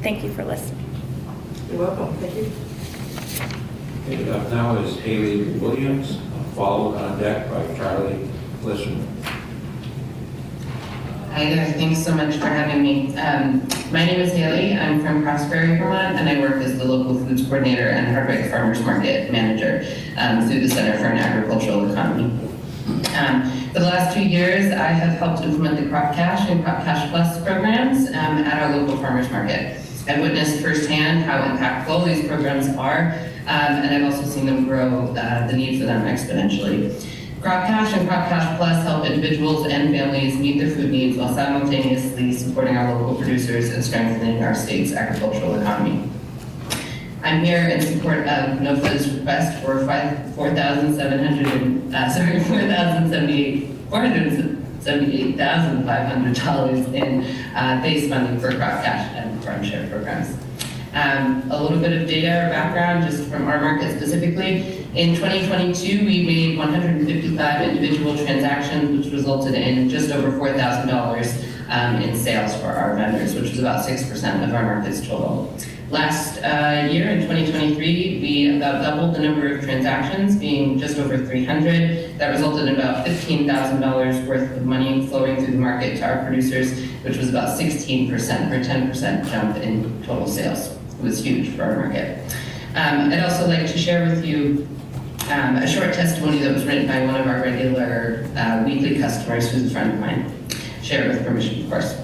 Thank you for listening. You're welcome. Thank you. Okay, up now is Haley Williams, followed on deck by Charlie Glisserman. Hi there, thanks so much for having me. My name is Haley, I'm from Prosperity, Vermont, and I work as the local foods coordinator and Hardwick Farmers Market manager through the Center for an Agricultural Economy. For the last 2 years, I have helped implement the Crop Cash and Crop Cash Plus programs at our local farmers market. I've witnessed firsthand how impactful these programs are, and I've also seen them grow the need for them exponentially. Crop Cash and Crop Cash Plus help individuals and families meet their food needs while simultaneously supporting our local producers and strengthening our state's agricultural economy. I'm here in support of NOFA's request for $478,500 in base funding for Crop Cash and Farm Share programs. A little bit of data or background just from our market specifically. In 2022, we made 155 individual transactions, which resulted in just over $4,000 in sales for our vendors, which was about 6% of our market's total. Last year, in 2023, we about doubled the number of transactions, being just over 300. That resulted in about $15,000 worth of money flowing through the market to our producers, which was about 16% or 10% jump in total sales. It was huge for our market. I'd also like to share with you a short testimony that was written by one of our regular weekly customers who's a friend of mine. Share it with permission, of course.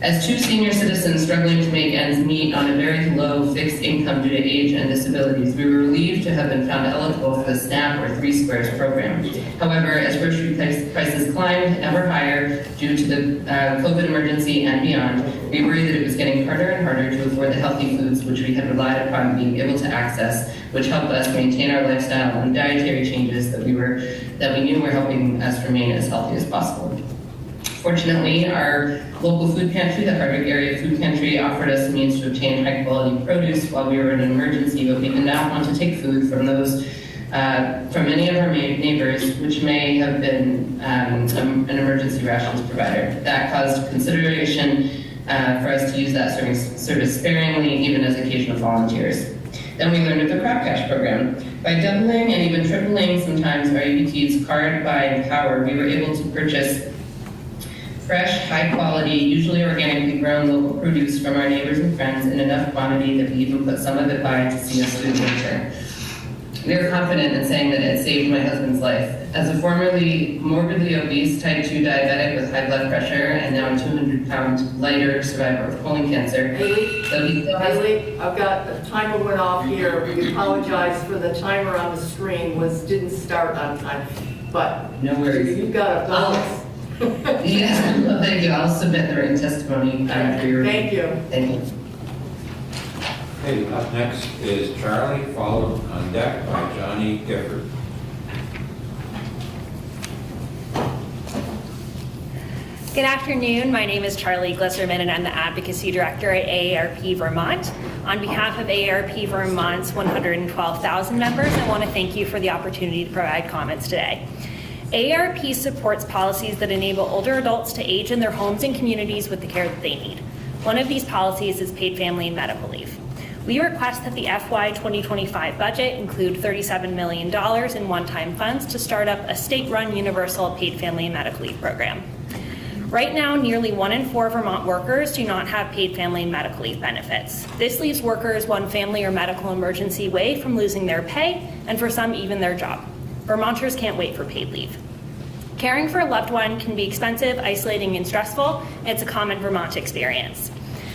As two senior citizens struggling to make ends meet on a very low fixed income due to age and disabilities, we were relieved to have been found eligible for the SNAP or 3 Squares program. However, as grocery prices climbed ever higher due to the COVID emergency and beyond, we worried that it was getting harder and harder to afford the healthy foods which we had relied upon being able to access, which helped us maintain our lifestyle and dietary changes that we knew were helping us remain as healthy as possible. Fortunately, our local food pantry, the Hardwick Area Food Pantry, offered us a means to obtain high-quality produce while we were in an emergency, but we did not want to take food from many of our neighbors, which may have been an emergency rations provider. That caused consideration for us to use that service sparingly, even as occasional volunteers. Then we learned of the Crop Cash program. By doubling and even tripling sometimes our EBT's card, buy, and power, we were able to purchase fresh, high-quality, usually organically grown local produce from our neighbors and friends in enough quantity that we even put some of it by to see us through the winter. We are confident in saying that it saved my husband's life. As a formerly morbidly obese type 2 diabetic with high blood pressure and now a 200-pound lighter survivor of colon cancer, Haley, I've got, the timer went off here. We apologize for the timer on the screen didn't start on time, but no worries. You've got a balance. Yeah, well, thank you. I'll submit the written testimony for your review. Thank you. Thank you. Okay, up next is Charlie, followed on deck by Johnny Gifford. Good afternoon. My name is Charlie Glisserman, and I'm the Advocacy Director at AARP Vermont. On behalf of AARP Vermont's 112,000 members, I want to thank you for the opportunity to provide comments today. AARP supports policies that enable older adults to age in their homes and communities with the care that they need. One of these policies is paid family and medical leave. We request that the FY25 budget include $37 million in one-time funds to start up a state-run universal paid family and medical leave program. Right now, nearly 1 in 4 Vermont workers do not have paid family and medical leave benefits. This leaves workers one family or medical emergency away from losing their pay, and for some, even their job. Vermonters can't wait for paid leave. Caring for a loved one can be expensive, isolating, and stressful. It's a common Vermont experience.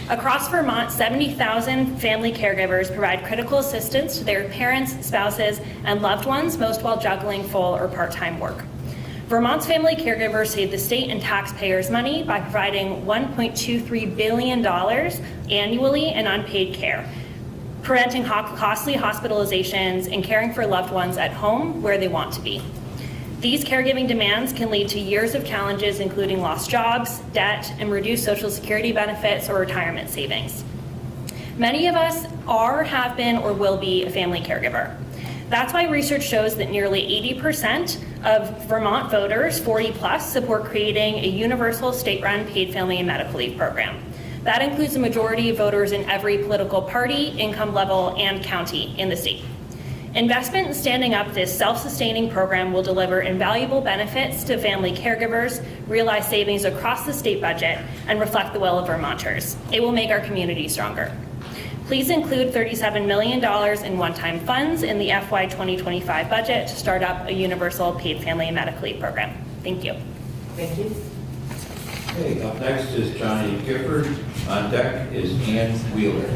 Across Vermont, 70,000 family caregivers provide critical assistance to their parents, spouses, and loved ones, most while juggling full or part-time work. Vermont's family caregivers save the state and taxpayers money by providing $1.23 billion annually in unpaid care, preventing costly hospitalizations and caring for loved ones at home where they want to be. These caregiving demands can lead to years of challenges, including lost jobs, debt, and reduced Social Security benefits or retirement savings. Many of us are, have been, or will be a family caregiver. That's why research shows that nearly 80% of Vermont voters, 40 plus, support creating a universal state-run paid family and medical leave program. That includes a majority of voters in every political party, income level, and county in the state. Investment in standing up this self-sustaining program will deliver invaluable benefits to family caregivers, realize savings across the state budget, and reflect the will of Vermonters. It will make our community stronger. Please include $37 million in one-time funds in the FY25 budget to start up a universal paid family and medical leave program. Thank you. Thank you. Okay, up next is Johnny Gifford. On deck is Ann Wheeler.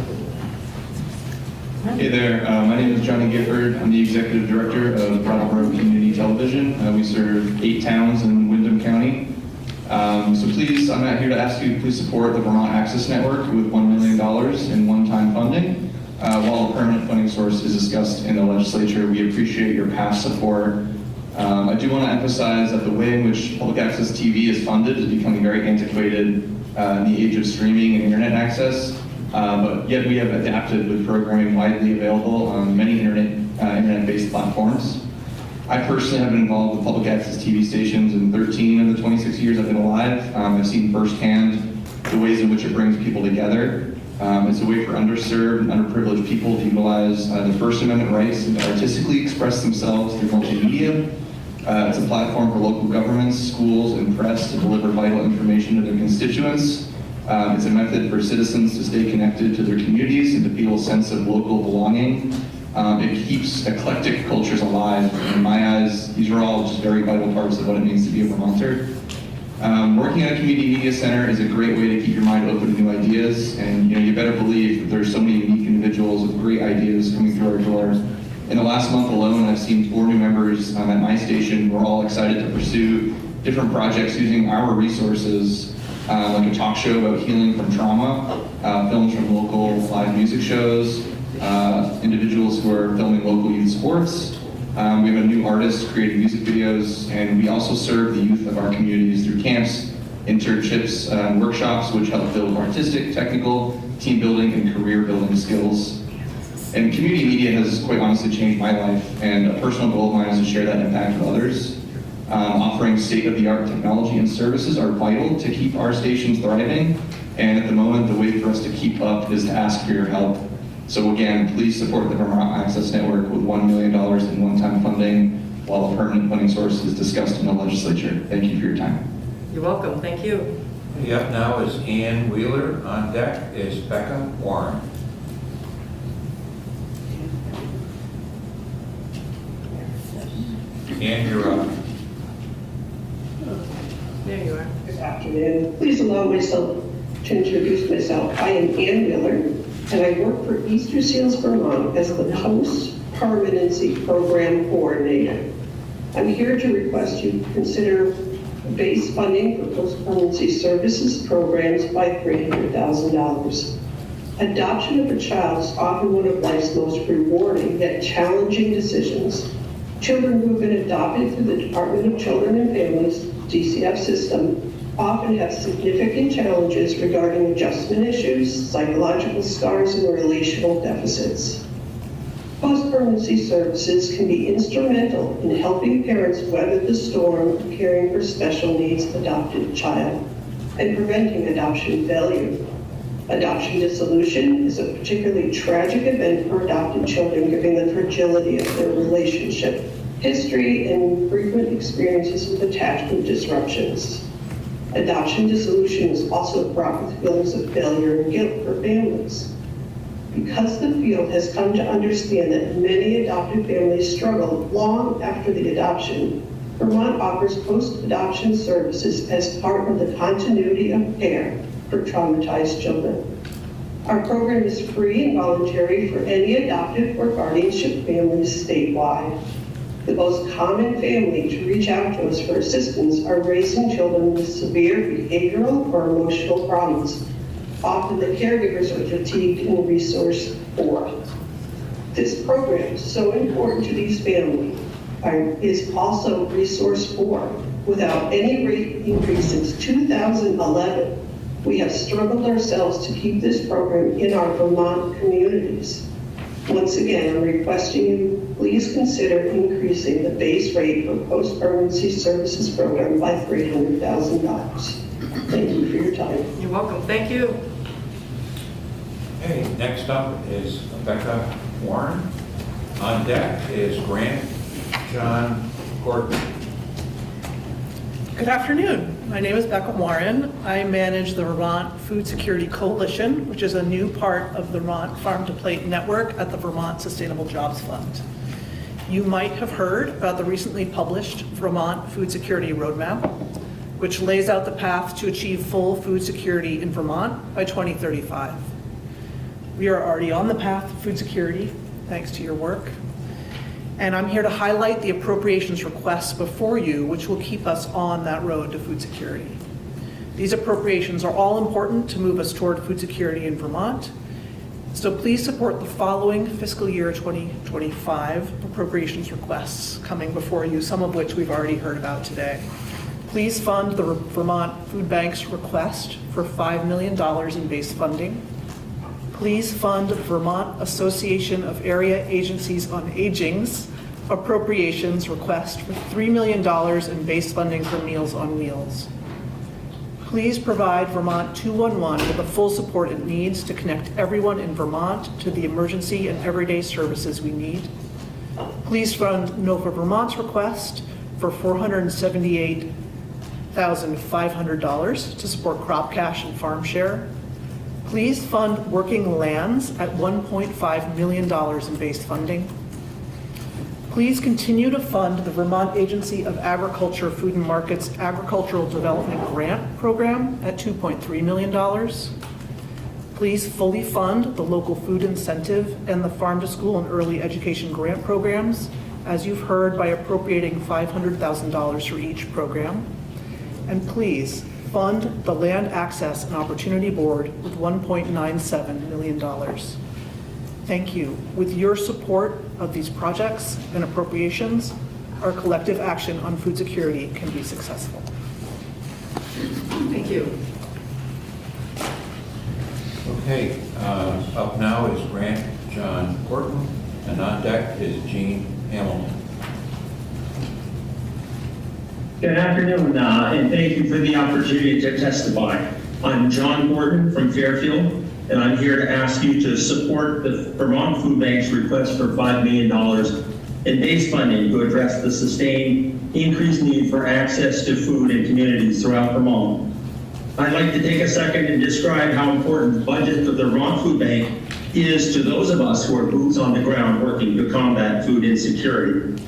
Hey there, my name is Johnny Gifford. I'm the Executive Director of Brattleboro Community Television. We serve 8 towns in Windham County. So please, I'm out here to ask you to please support the Vermont Access Network with $1 million in one-time funding. While a permanent funding source is discussed in the legislature, we appreciate your past support. I do want to emphasize that the way in which public access TV is funded is becoming very antiquated in the age of streaming and internet access. But yet we have adapted with programming widely available on many internet-based platforms. I personally have been involved with public access TV stations in 13 of the 26 years I've been alive. I've seen firsthand the ways in which it brings people together. It's a way for underserved and underprivileged people to utilize their First Amendment rights and to artistically express themselves through multimedia. It's a platform for local governments, schools, and press to deliver vital information to their constituents. It's a method for citizens to stay connected to their communities and to feel a sense of local belonging. It keeps eclectic cultures alive. In my eyes, these are all just very vital parts of what it means to be a Vermonter. Working at a community media center is a great way to keep your mind open to new ideas, and you better believe that there's so many unique individuals with great ideas coming through our doors. In the last month alone, I've seen 4 new members at my station who are all excited to pursue different projects using our resources, like a talk show about healing from trauma, films from local live music shows, individuals who are filming local youth sports. We have a new artist creating music videos, and we also serve the youth of our communities through camps, internships, and workshops, which help build artistic, technical, team building, and career building skills. And community media has quite honestly changed my life, and a personal goal of mine is to share that impact with others. Offering state-of-the-art technology and services are vital to keep our stations thriving, and at the moment, the way for us to keep up is to ask for your help. So again, please support the Vermont Access Network with $1 million in one-time funding while a permanent funding source is discussed in the legislature. Thank you for your time. You're welcome. Thank you. Up now is Ann Wheeler. On deck is Becca Warren. Ann, you're up. There you are. Good afternoon. Please allow myself to introduce myself. I am Ann Wheeler, and I work for Easter Seals Vermont as the Post-Permanency Program Coordinator. I'm here to request you consider base funding for post-permanency services programs by $300,000. Adoption of a child is often one of life's most rewarding yet challenging decisions. Children who have been adopted through the Department of Children and Families, DCF system, often have significant challenges regarding adjustment issues, psychological scars, and relational deficits. Post-permanency services can be instrumental in helping parents weather the storm of caring for a special needs adopted child and preventing adoption failure. Adoption dissolution is a particularly tragic event for adopted children, given the fragility of their relationship, history, and frequent experiences with attachment disruptions. Adoption dissolution is also fraught with feelings of failure and guilt for families. Because the field has come to understand that many adopted families struggle long after the adoption, Vermont offers post-adoption services as part of the continuity of care for traumatized children. Our program is free and voluntary for any adoptive or guardianship families statewide. The most common family to reach out to us for assistance are raising children with severe behavioral or emotional problems. Often the caregivers are fatigued and resource poor. This program is so important to these families is also Resource 4. Without any rate increase since 2011, we have struggled ourselves to keep this program in our Vermont communities. Once again, I'm requesting you please consider increasing the base rate for post-permanency services program by $300,000. Thank you for your time. You're welcome. Thank you. Okay, next up is Becca Warren. On deck is Grant John Gordon. Good afternoon. My name is Becca Warren. I manage the Vermont Food Security Coalition, which is a new part of the Vermont Farm to Plate Network at the Vermont Sustainable Jobs Fund. You might have heard about the recently published Vermont Food Security Roadmap, which lays out the path to achieve full food security in Vermont by 2035. We are already on the path to food security, thanks to your work. And I'm here to highlight the appropriations requests before you, which will keep us on that road to food security. These appropriations are all important to move us toward food security in Vermont. So please support the following fiscal year 2025 appropriations requests coming before you, some of which we've already heard about today. Please fund the Vermont Food Bank's request for $5 million in base funding. Please fund the Vermont Association of Area Agencies on Aging's appropriations request for $3 million in base funding for Meals on Wheels. Please provide Vermont 211 with the full support it needs to connect everyone in Vermont to the emergency and everyday services we need. Please fund NOFA Vermont's request for $478,500 to support crop cash and farm share. Please fund Working Lands at $1.5 million in base funding. Please continue to fund the Vermont Agency of Agriculture, Food and Markets Agricultural Development Grant Program at $2.3 million. Please fully fund the local food incentive and the Farm to School and Early Education grant programs, as you've heard, by appropriating $500,000 for each program. And please fund the Land Access and Opportunity Board with $1.97 million. Thank you. With your support of these projects and appropriations, our collective action on food security can be successful. Thank you. Okay, up now is Grant John Gordon, and on deck is Jean Hamilton. Good afternoon, and thank you for the opportunity to testify. I'm John Gordon from Fairfield, and I'm here to ask you to support the Vermont Food Bank's request for $5 million in base funding to address the sustained increased need for access to food in communities throughout Vermont. I'd like to take a second and describe how important the budget of the Vermont Food Bank is to those of us who are boots on the ground working to combat food insecurity.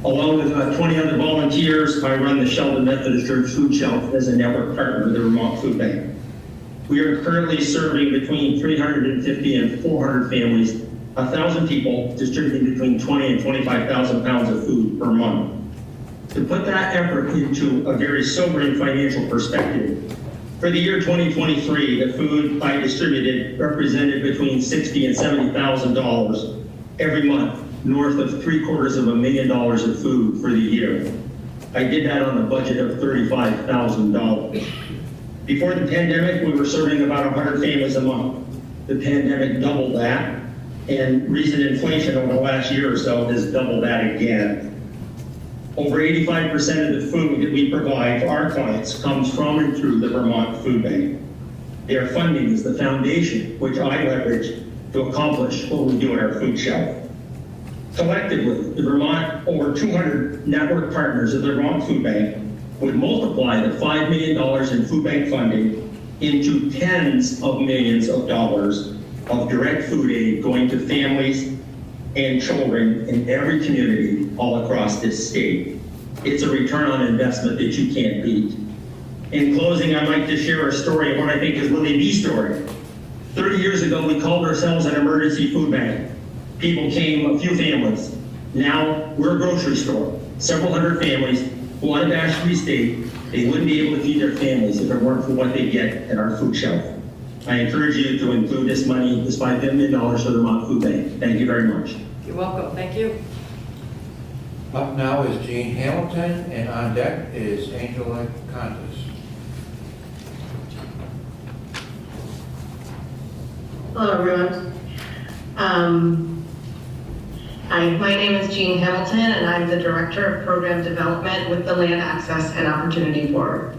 Along with 20 other volunteers, I run the Sheldon Methodist Church Food Shelf as a network partner of the Vermont Food Bank. We are currently serving between 350 and 400 families, 1,000 people, distributing between 20 and 25,000 pounds of food per month. To put that effort into a very sobering financial perspective, for the year 2023, the food I distributed represented between $60,000 and $70,000 every month, north of $750,000 of food for the year. I did that on a budget of $35,000. Before the pandemic, we were serving about 100 families a month. The pandemic doubled that, and recent inflation over the last year or so has doubled that again. Over 85% of the food that we provide to our clients comes from and through the Vermont Food Bank. Their funding is the foundation which I leverage to accomplish what we do at our food shelf. Collectively, the Vermont over 200 network partners of the Vermont Food Bank would multiply the $5 million in food bank funding into tens of millions of dollars of direct food aid going to families and children in every community all across this state. It's a return on investment that you can't beat. In closing, I'd like to share a story of what I think is Lily B's story. 30 years ago, we called ourselves an emergency food bank. People came, a few families. Now we're a grocery store, several hundred families who unabashedly state they wouldn't be able to feed their families if it weren't for what they get at our food shelf. I encourage you to include this money, this $5 million for the Vermont Food Bank. Thank you very much. You're welcome. Thank you. Up now is Jean Hamilton, and on deck is Angela Contis. Hello, everyone. Hi, my name is Jean Hamilton, and I'm the Director of Program Development with the Land Access and Opportunity Board.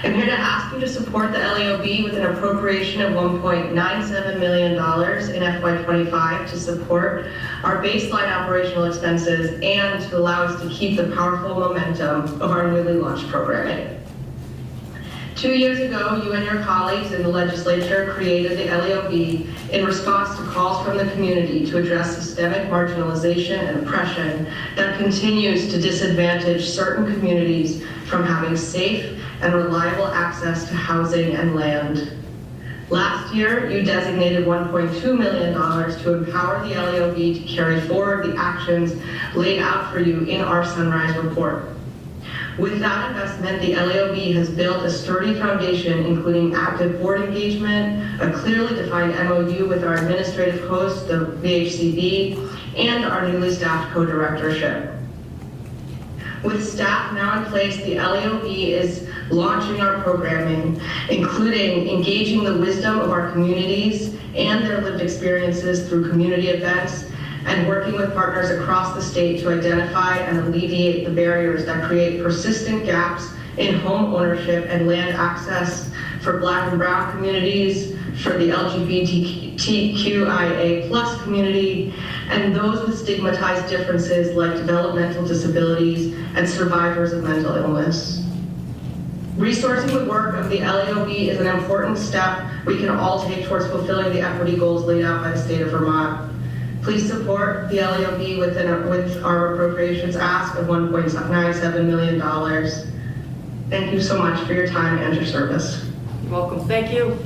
I'm here to ask you to support the LEOB with an appropriation of $1.97 million in FY25 to support our baseline operational expenses and to allow us to keep the powerful momentum of our newly launched programming. 2 years ago, you and your colleagues in the legislature created the LEOB in response to calls from the community to address systemic marginalization and oppression that continues to disadvantage certain communities from having safe and reliable access to housing and land. Last year, you designated $1.2 million to empower the LEOB to carry forward the actions laid out for you in our Sunrise Report. With that investment, the LEOB has built a sturdy foundation, including active board engagement, a clearly defined MOU with our administrative host, the VHCB, and our newly staffed co-directorship. With staff now in place, the LEOB is launching our programming, including engaging the wisdom of our communities and their lived experiences through community events, and working with partners across the state to identify and alleviate the barriers that create persistent gaps in home ownership and land access for Black and Brown communities, for the LGBTQIA+ community, and those with stigmatized differences like developmental disabilities and survivors of mental illness. Resourcing the work of the LEOB is an important step we can all take towards fulfilling the equity goals laid out by the state of Vermont. Please support the LEOB with our appropriations ask of $1.97 million. Thank you so much for your time and your service. You're welcome. Thank you.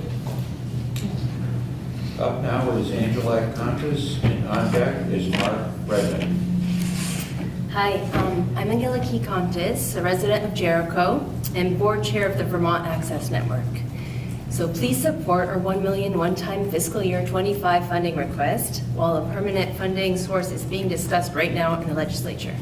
Up now is Angela Contis, and on deck is Mark Redmond. Hi, I'm Angela Contis, a resident of Jericho and board chair of the Vermont Access Network. So please support our $1 million one-time fiscal year 25 funding request, while a permanent funding source is being discussed right now in the legislature.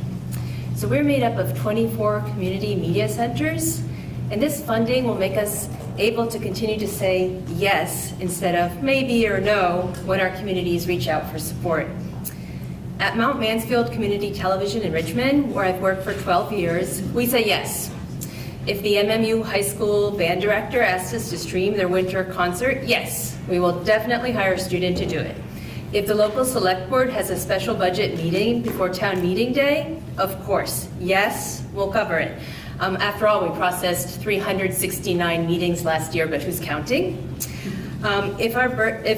So we're made up of 24 community media centers, and this funding will make us able to continue to say yes instead of maybe or no when our communities reach out for support. At Mount Mansfield Community Television in Richmond, where I've worked for 12 years, we say yes. If the MMU high school band director asks us to stream their winter concert, yes, we will definitely hire a student to do it. If the local select board has a special budget meeting before town meeting day, of course, yes, we'll cover it. After all, we processed 369 meetings last year, but who's counting? If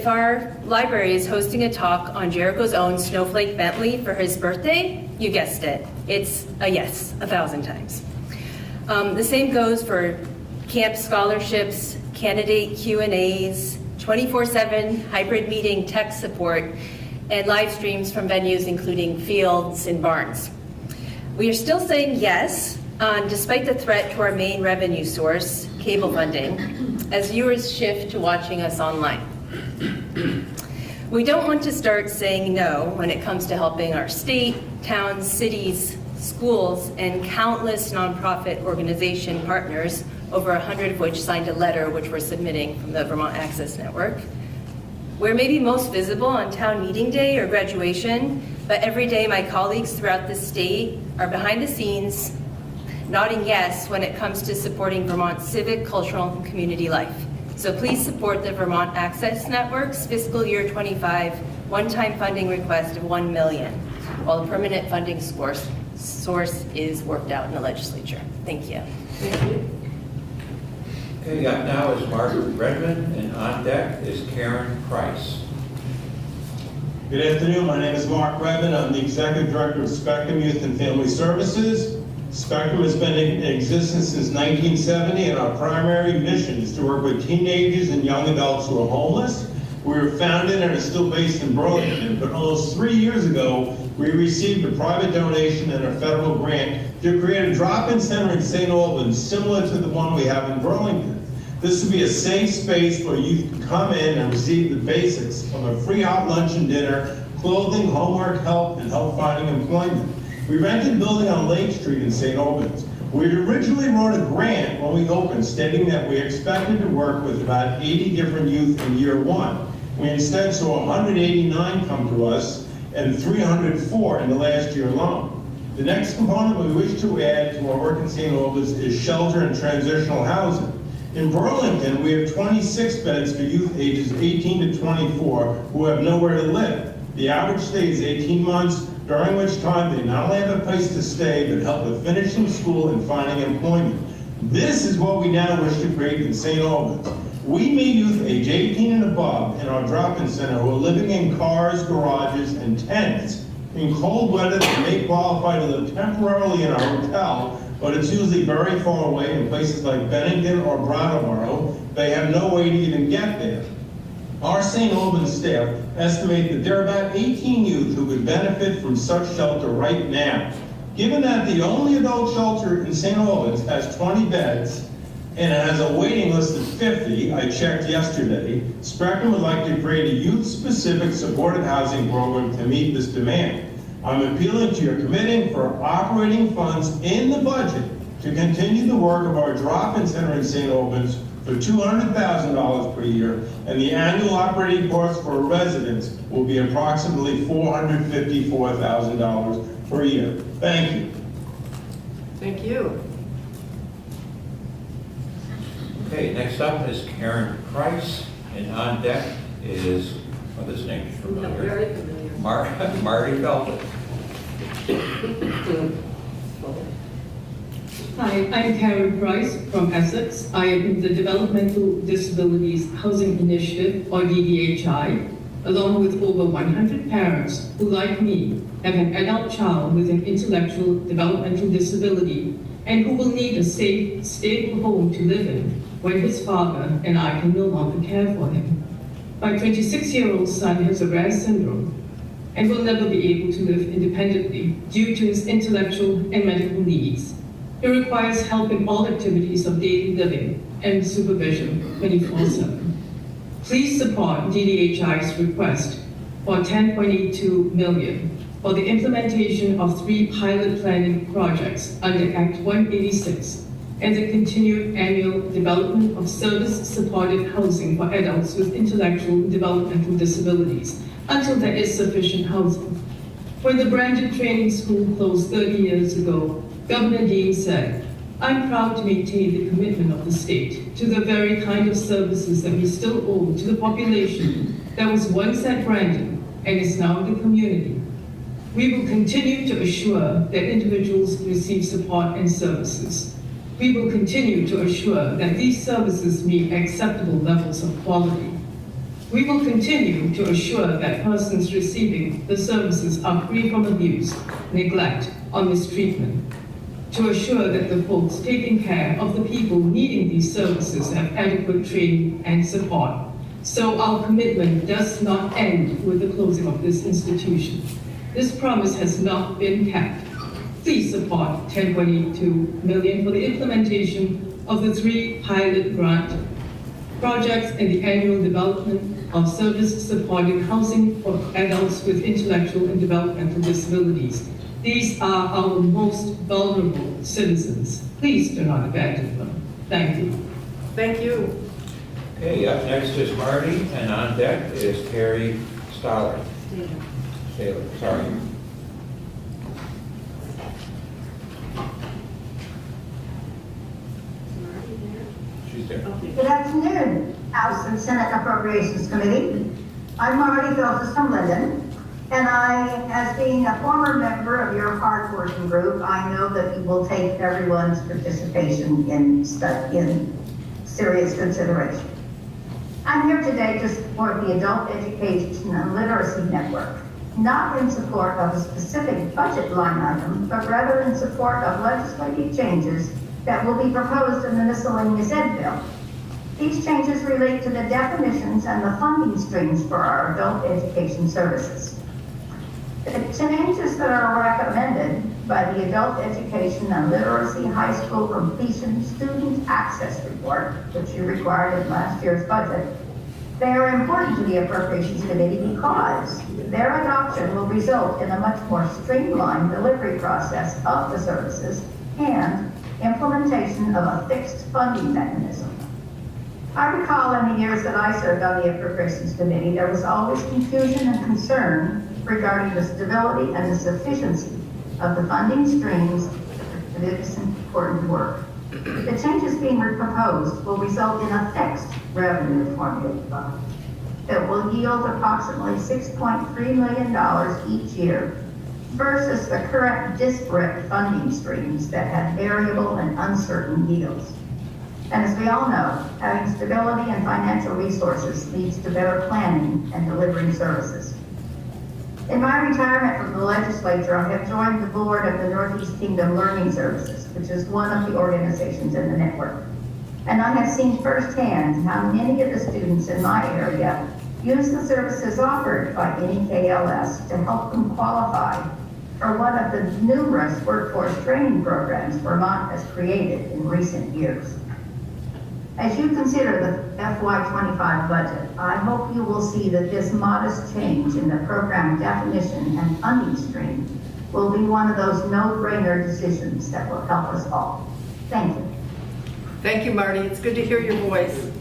our library is hosting a talk on Jericho's own Snowflake Bentley for his birthday, you guessed it, it's a yes, 1,000 times. The same goes for camp scholarships, candidate Q&As, 24/7 hybrid meeting tech support, and live streams from venues including fields and barns. We are still saying yes, despite the threat to our main revenue source, cable funding, as viewers shift to watching us online. We don't want to start saying no when it comes to helping our state, towns, cities, schools, and countless nonprofit organization partners, over 100 of which signed a letter which we're submitting from the Vermont Access Network. We're maybe most visible on town meeting day or graduation, but every day my colleagues throughout the state are behind the scenes nodding yes when it comes to supporting Vermont's civic, cultural, and community life. So please support the Vermont Access Network's fiscal year 25 one-time funding request of $1 million, while the permanent funding source is worked out in the legislature. Thank you. Okay, up now is Margaret Redmond, and on deck is Karen Price. Good afternoon, my name is Mark Redmond. I'm the Executive Director of Spectrum Youth and Family Services. Spectrum has been in existence since 1970, and our primary mission is to work with teenagers and young adults who are homeless. We were founded and are still based in Burlington, but almost 3 years ago, we received a private donation and a federal grant to create a drop-in center in St. Albans, similar to the one we have in Burlington. This would be a safe space where youth can come in and receive the basics from a free hot lunch and dinner, clothing, homework help, and help finding employment. We rented a building on Lake Street in St. Albans. We originally wrote a grant when we opened stating that we expected to work with about 80 different youth in year one. We instead saw 189 come to us and 304 in the last year alone. The next component we wish to add to our work in St. Albans is shelter and transitional housing. In Burlington, we have 26 beds for youth ages 18 to 24 who have nowhere to live. The average stay is 18 months, during which time they not only have a place to stay, but help with finishing school and finding employment. This is what we now wish to create in St. Albans. We meet youth age 18 and above in our drop-in center who are living in cars, garages, and tents. In cold weather, they may qualify to live temporarily in our hotel, but it's usually very far away in places like Bennington or Brattleboro. They have no way to even get there. Our St. Albans staff estimate that there are about 18 youth who could benefit from such shelter right now. Given that the only adult shelter in St. Albans has 20 beds and it has a waiting list of 50, I checked yesterday, Spectrum would like to create a youth-specific supported housing program to meet this demand. I'm appealing to your committee for operating funds in the budget to continue the work of our drop-in center in St. Albans for $200,000 per year, and the annual operating costs for residents will be approximately $454,000 per year. Thank you. Thank you. Okay, next up is Karen Price, and on deck is, well, this name is familiar. Very familiar. Marty Felton. Hi, I'm Karen Price from Essex. I am in the Developmental Disabilities Housing Initiative, or DDHI, along with over 100 parents who, like me, have an adult child with an intellectual developmental disability and who will need a safe, stable home to live in when his father and I can no longer care for him. My 26-year-old son has a rare syndrome and will never be able to live independently due to his intellectual and medical needs. He requires help in all activities of daily living and supervision 24/7. Please support DDHI's request for $10.82 million for the implementation of 3 pilot planning projects under Act 186 and the continued annual development of service-supported housing for adults with intellectual and developmental disabilities until there is sufficient housing. When the Brandon Training School closed 30 years ago, Governor Dean said, "I'm proud to maintain the commitment of the state to the very kind of services that we still owe to the population that was once at Brandon and is now in the community. We will continue to assure that individuals receive support and services. We will continue to assure that these services meet acceptable levels of quality. We will continue to assure that persons receiving the services are free from abuse, neglect, or mistreatment. To assure that the folks taking care of the people needing these services have adequate training and support. So our commitment does not end with the closing of this institution. This promise has not been kept. Please support $10.82 million for the implementation of the 3 pilot grant projects and the annual development of service-supported housing for adults with intellectual and developmental disabilities. These are our most vulnerable citizens. Please do not abandon them. Thank you. Thank you. Okay, up next is Marty, and on deck is Carrie Staller. Taylor, sorry. She's there. Good afternoon, House and Senate Appropriations Committee. I'm Marty Feltus from Linden, and as being a former member of your hard-working group, I know that you will take everyone's participation in serious consideration. I'm here today to support the Adult Education and Literacy Network, not in support of a specific budget line item, but rather in support of legislative changes that will be proposed in the miscellaneous ed bill. These changes relate to the definitions and the funding streams for our adult education services. The changes that are recommended by the Adult Education and Literacy High School Completion Student Access Report, which you required in last year's budget, they are important to the Appropriations Committee because Their adoption will result in a much more streamlined delivery process of the services and implementation of a fixed funding mechanism. I recall in the years that I served on the Appropriations Committee, there was always confusion and concern regarding the stability and the sufficiency of the funding streams for this important work. The changes being proposed will result in a fixed revenue formula that will yield approximately $6.3 million each year versus the current disparate funding streams that have variable and uncertain yields. And as we all know, having stability and financial resources leads to better planning and delivering services. In my retirement from the legislature, I have joined the board of the Northeast Kingdom Learning Services, which is one of the organizations in the network. And I have seen firsthand how many of the students in my area use the services offered by NEKLS to help them qualify for one of the numerous workforce training programs Vermont has created in recent years. As you consider the FY25 budget, I hope you will see that this modest change in the program definition and funding stream will be one of those no-brainer decisions that will help us all. Thank you. Thank you, Marty. It's good to hear your voice.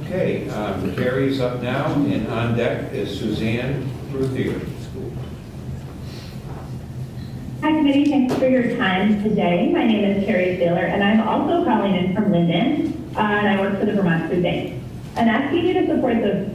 Okay, Carrie's up now, and on deck is Suzanne Ruthier. Hi, committee. Thanks for your time today. My name is Carrie Saylor, and I'm also calling in from Linden, and I work for the Vermont Food Bank. I'm asking you to support the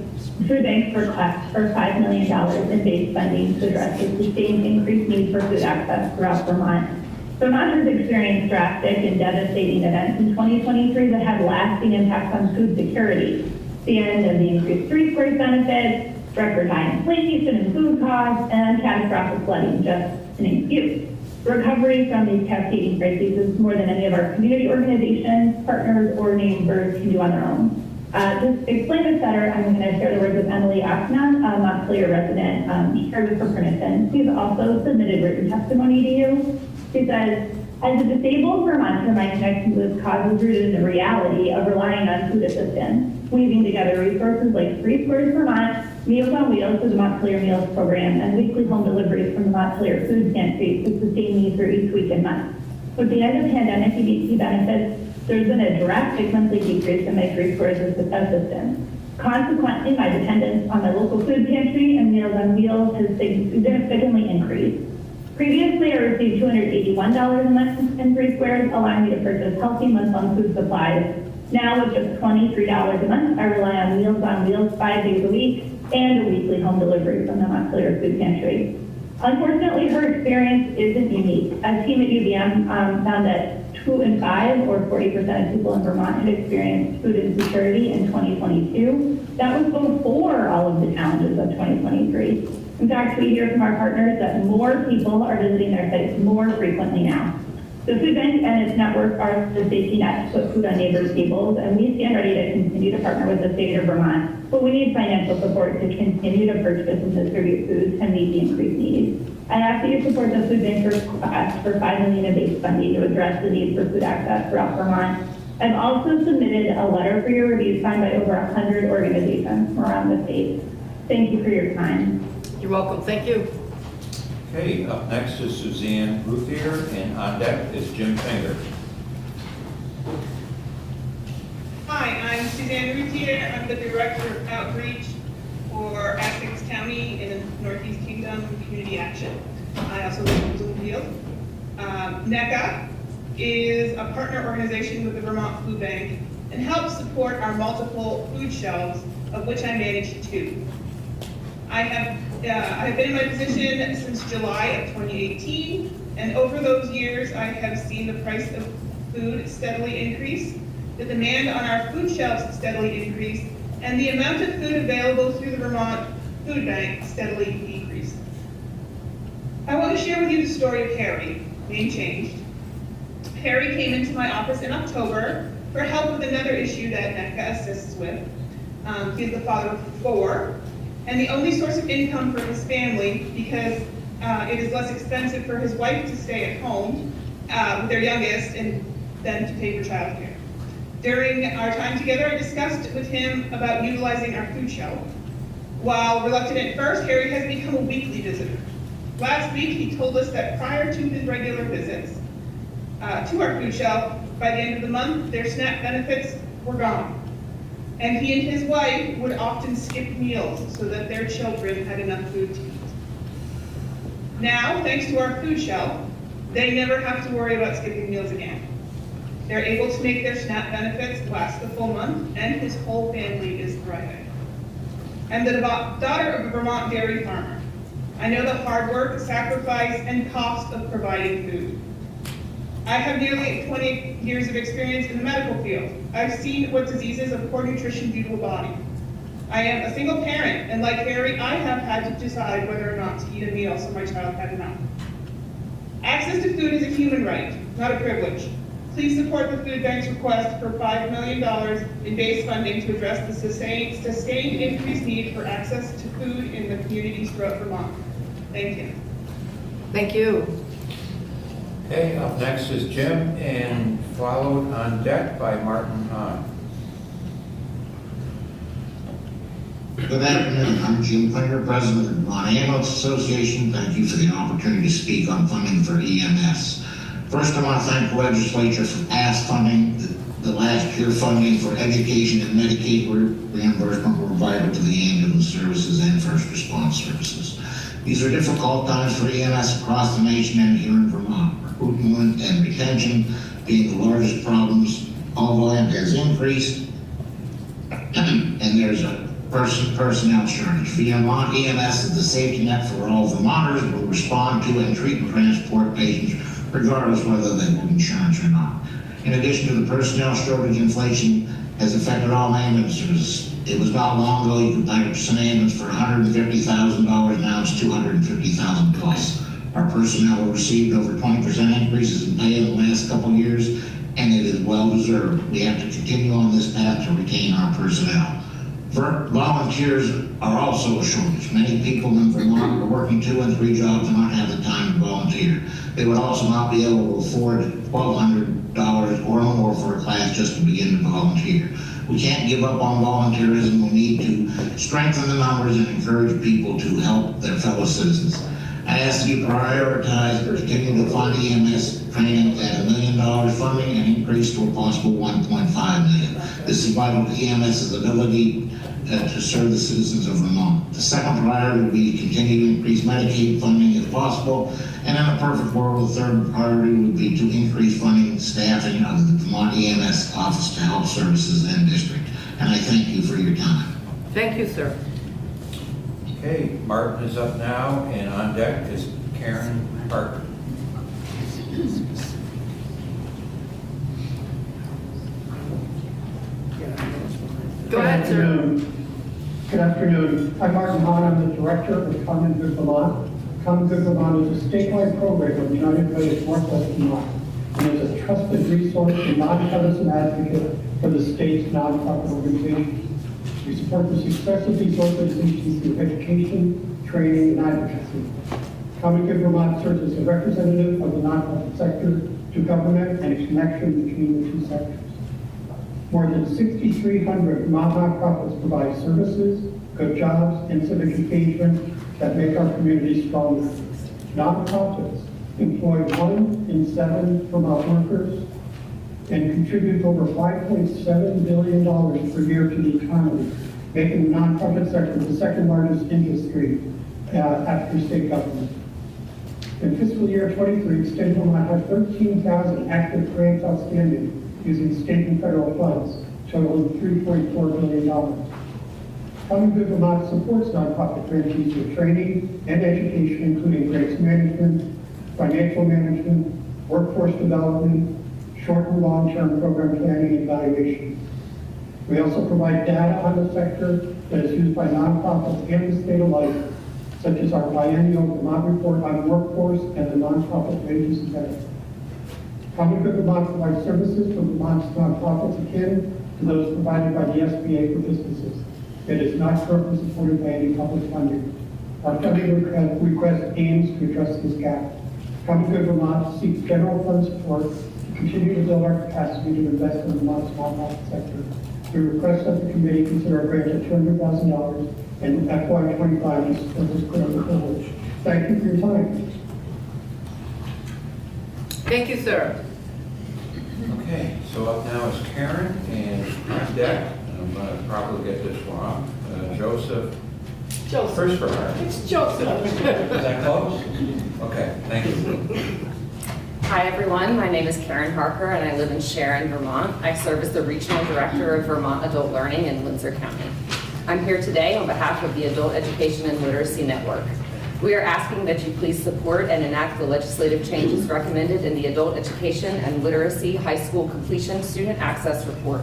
Food Bank's request for $5 million in base funding to address the sustained increased need for food access throughout Vermont. Vermont has experienced drastic and devastating events in 2023 that had lasting impacts on food security. The end of the increased 3 squares benefits, record high inflation and food costs, and catastrophic flooding, just to name a few. Recovery from these cascading crises is more than any of our community organizations, partners, or neighbors can do on their own. To explain this better, I'm going to share the words of Emily Akman, a Montpelier resident. She shared with her permission. She's also submitted written testimony to you. She says, as a disabled Vermonter, my connection to this cause is rooted in the reality of relying on food assistance, weaving together resources like 3 Squares Vermont, Meals on Wheels through the Montpelier Meals Program, and weekly home deliveries from the Montpelier Food Pantry to sustain me through each week and month. With the end of pandemic EBT benefits, there's been a drastic monthly decrease in my 3 Squares assistance. Consequently, my dependence on my local food pantry and Meals on Wheels has significantly increased. Previously, I received $281 a month in 3 Squares, allowing me to purchase healthy month-long food supplies. Now, with just $23 a month, I rely on Meals on Wheels 5 days a week and a weekly home delivery from the Montpelier Food Pantry. Unfortunately, her experience isn't unique. A team at UVM found that 2 in 5, or 40% of people in Vermont, had experienced food insecurity in 2022. That was before all of the challenges of 2023. In fact, we hear from our partners that more people are visiting their sites more frequently now. The food bank and its network are the safety net to put food on neighbors' tables, and we stand ready to continue to partner with the state of Vermont. But we need financial support to continue to purchase and distribute food to meet the increased needs. I ask that you support the food bank's request for $5 million in base funding to address the need for food access throughout Vermont. I've also submitted a letter for your review signed by over 100 organizations from around the state. Thank you for your time. You're welcome. Thank you. Okay, up next is Suzanne Ruthier, and on deck is Jim Finger. Hi, I'm Suzanne Ruthier. I'm the Director of Outreach for Essex County in the Northeast Kingdom Community Action. I also live in Bloomfield. NECA is a partner organization with the Vermont Food Bank and helps support our multiple food shelves, of which I manage 2. I have been in my position since July of 2018, and over those years, I have seen the price of food steadily increase, the demand on our food shelves steadily increase, and the amount of food available through the Vermont Food Bank steadily decrease. I want to share with you the story of Harry, name changed. Harry came into my office in October for help with another issue that NECA assists with. He's the father of 4. And the only source of income for his family, because it is less expensive for his wife to stay at home with their youngest and then to pay for childcare. During our time together, I discussed with him about utilizing our food shelf. While reluctant at first, Harry has become a weekly visitor. Last week, he told us that prior to his regular visits to our food shelf, by the end of the month, their SNAP benefits were gone. And he and his wife would often skip meals so that their children had enough food to eat. Now, thanks to our food shelf, they never have to worry about skipping meals again. They're able to make their SNAP benefits last the full month, and his whole family is thriving. I'm the daughter of a Vermont dairy farmer. I know the hard work, sacrifice, and cost of providing food. I have nearly 20 years of experience in the medical field. I've seen what diseases of poor nutrition do to a body. I am a single parent, and like Harry, I have had to decide whether or not to eat a meal so my child had enough. Access to food is a human right, not a privilege. Please support the food bank's request for $5 million in base funding to address the sustained increased need for access to food in the communities throughout Vermont. Thank you. Thank you. Okay, up next is Jim, and followed on deck by Martin Hahn. Good afternoon. I'm Jim Klinger, President of the Vermont Ambulance Association. Thank you for the opportunity to speak on funding for EMS. First, I want to thank the legislature for past funding. The last year funding for education and Medicaid reimbursement were vital to the ambulance services and first response services. These are difficult times for EMS across the nation and here in Vermont. Recruitment and retention being the largest problems. All volume has increased, and there's a personnel shortage. Vermont EMS is the safety net for all Vermonters, will respond to and treat and transport patients regardless whether they have insurance or not. In addition to the personnel shortage, inflation has affected all ambulance services. It was not long ago you could buy an ambulance for $150,000, now it's $250,000 plus. Our personnel have received over 20% increases in pay in the last couple of years, and it is well deserved. We have to continue on this path to retain our personnel. Volunteers are also a shortage. Many people in Vermont are working 2 and 3 jobs and not have the time to volunteer. They would also not be able to afford $1,200 or more for a class just to begin to volunteer. We can't give up on volunteerism. We need to strengthen the numbers and encourage people to help their fellow citizens. I ask you to prioritize and continue to fund EMS training at $1 million funding and increase to a possible $1.5 million. This is vital to EMS's ability to serve the citizens of Vermont. The second priority would be to continue to increase Medicaid funding if possible, and in a perfect world, the third priority would be to increase funding and staffing of the Vermont EMS Office to Health Services and District. And I thank you for your time. Thank you, sir. Okay, Martin is up now, and on deck is Karen Parker. Go ahead, sir. Good afternoon. I'm Martin Hahn. I'm the director of Common Good Vermont. Common Good Vermont is a statewide program of the United Way of Northwest Vermont, and is a trusted resource and nonpartisan advocate for the state's nonprofit organizations. We support the success of these organizations through education, training, and advocacy. Common Good Vermont serves as a representative of the nonprofit sector to government and a connection between the two sectors. More than 6,300 Vermont nonprofits provide services, good jobs, and civic engagement that make our community stronger. Nonprofits employ 1 in 7 Vermont workers and contribute over $5.7 billion per year to the economy, making the nonprofit sector the second largest industry after state government. In fiscal year 23, the state of Vermont had 13,000 active grants outstanding using state and federal funds, totaling $3.4 billion. Common Good Vermont supports nonprofit grantees with training and education, including grants management, financial management, workforce development, short and long-term program planning and evaluation. We also provide data on the sector that is used by nonprofits and the state alike, such as our biennial Vermont Report on Workforce and the Nonprofit Wages and Benefits. Common Good Vermont provides services for Vermont's nonprofits akin to those provided by the SBA for businesses. It is not currently supported by any public funding. Our funding request aims to address this gap. Common Good Vermont seeks general fund support to continue to build our capacity to invest in Vermont's nonprofit sector. We request that the committee consider a grant of $200,000 in FY25 to support this critical privilege. Thank you for your time. Thank you, sir. Okay, so up now is Karen, and on deck, I'm going to probably get this wrong, Joseph. First It's Joseph. Is that close? Okay, thank you. Hi everyone, my name is Karen Harker and I live in Sharon, Vermont. I serve as the Regional Director of Vermont Adult Learning in Windsor County. I'm here today on behalf of the Adult Education and Literacy Network. We are asking that you please support and enact the legislative changes recommended in the Adult Education and Literacy High School Completion Student Access Report.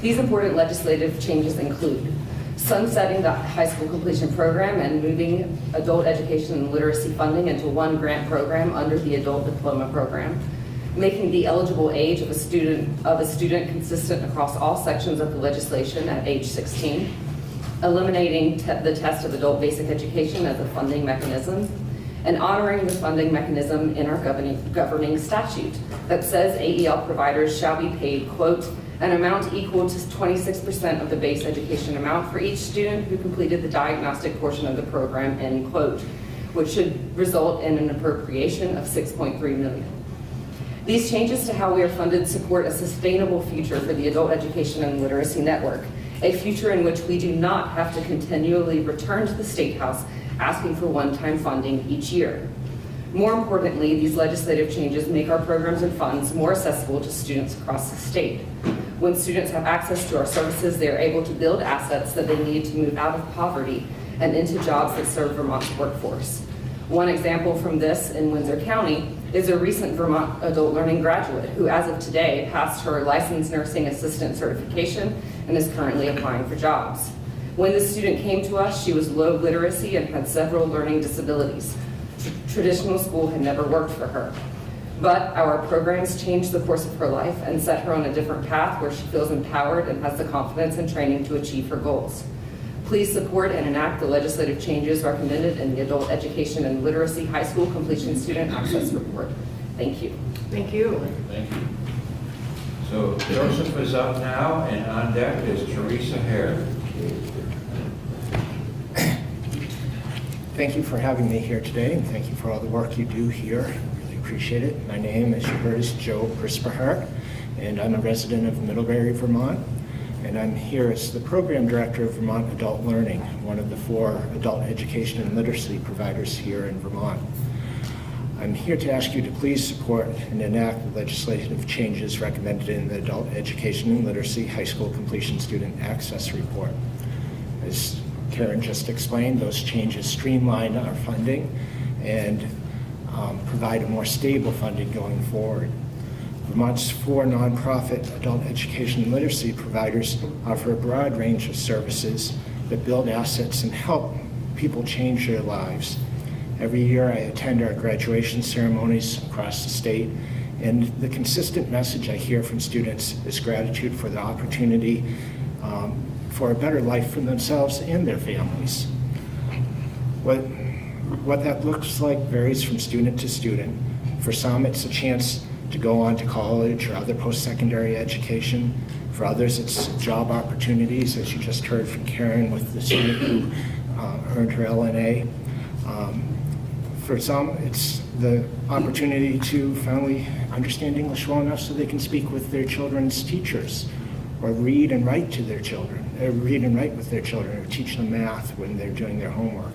These important legislative changes include sunsetting the high school completion program and moving adult education and literacy funding into one grant program under the adult diploma program, making the eligible age of a student consistent across all sections of the legislation at age 16, eliminating the test of adult basic education as a funding mechanism, and honoring the funding mechanism in our governing statute that says AEL providers shall be paid, quote, an amount equal to 26% of the base education amount for each student who completed the diagnostic portion of the program, end quote, which should result in an appropriation of $6.3 million. These changes to how we are funded support a sustainable future for the Adult Education and Literacy Network, a future in which we do not have to continually return to the State House asking for one-time funding each year. More importantly, these legislative changes make our programs and funds more accessible to students across the state. When students have access to our services, they are able to build assets that they need to move out of poverty and into jobs that serve Vermont's workforce. One example from this in Windsor County is a recent Vermont Adult Learning graduate who, as of today, passed her licensed nursing assistant certification and is currently applying for jobs. When the student came to us, she was low literacy and had several learning disabilities. Traditional school had never worked for her. But our programs changed the course of her life and set her on a different path where she feels empowered and has the confidence and training to achieve her goals. Please support and enact the legislative changes recommended in the Adult Education and Literacy High School Completion Student Access Report. Thank you. Thank you. Thank you. So Joseph is up now, and on deck is Teresa Hare. Thank you for having me here today, and thank you for all the work you do here. Really appreciate it. My name, as you heard, is Joe Prisperhart, and I'm a resident of Middlebury, Vermont. And I'm here as the Program Director of Vermont Adult Learning, one of the 4 adult education and literacy providers here in Vermont. I'm here to ask you to please support and enact the legislative changes recommended in the Adult Education and Literacy High School Completion Student Access Report. As Karen just explained, those changes streamline our funding and provide a more stable funding going forward. Vermont's 4 nonprofit adult education and literacy providers offer a broad range of services that build assets and help people change their lives. Every year I attend our graduation ceremonies across the state, and the consistent message I hear from students is gratitude for the opportunity for a better life for themselves and their families. What that looks like varies from student to student. For some, it's a chance to go on to college or other post-secondary education. For others, it's job opportunities, as you just heard from Karen with the student who earned her LNA. For some, it's the opportunity to finally understand English well enough so they can speak with their children's teachers, or read and write to their children, read and write with their children, or teach them math when they're doing their homework.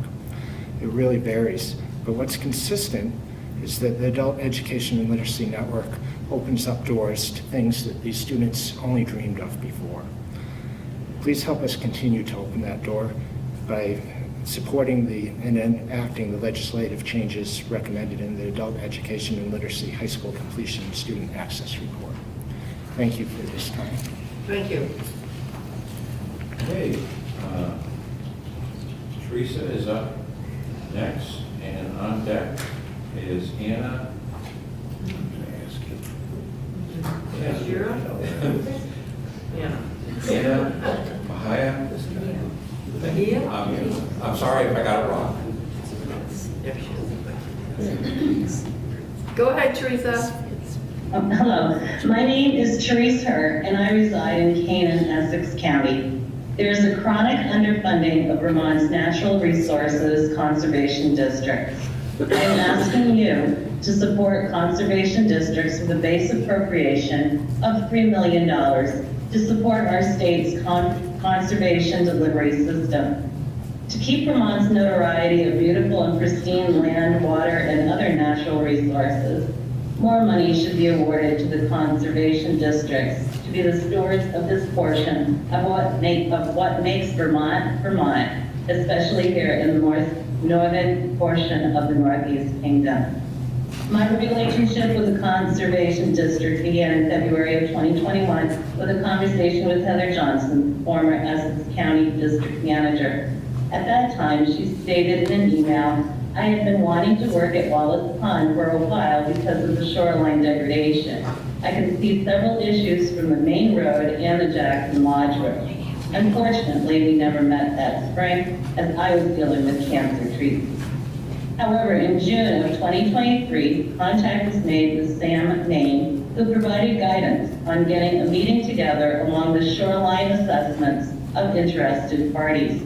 It really varies, but what's consistent is that the Adult Education and Literacy Network opens up doors to things that these students only dreamed of before. Please help us continue to open that door by supporting and enacting the legislative changes recommended in the Adult Education and Literacy High School Completion Student Access Report. Thank you for this time. Thank you. Okay, Teresa is up next, and on deck is Anna. Anna Mahaya. I'm sorry if I got it wrong. Go ahead, Teresa. Hello, my name is Therese Hurt, and I reside in Canaan, Essex County. There is a chronic underfunding of Vermont's natural resources conservation districts. I am asking you to support conservation districts with a base appropriation of $3 million to support our state's conservation delivery system. To keep Vermont's notoriety of beautiful and pristine land, water, and other natural resources, more money should be awarded to the conservation districts to be the stewards of this portion of what makes Vermont, Vermont, especially here in the northern portion of the Northeast Kingdom. My relationship with the Conservation District began in February of 2021 with a conversation with Heather Johnson, former Essex County District Manager. At that time, she stated in an email, "I have been wanting to work at Wallace Pond for a while because of the shoreline degradation. I can see several issues from the main road and the Jackson Lodge Road. Unfortunately, we never met that spring as I was dealing with cancer treatment." However, in June of 2023, contact was made with Sam Main, who provided guidance on getting a meeting together along the shoreline assessments of interested parties.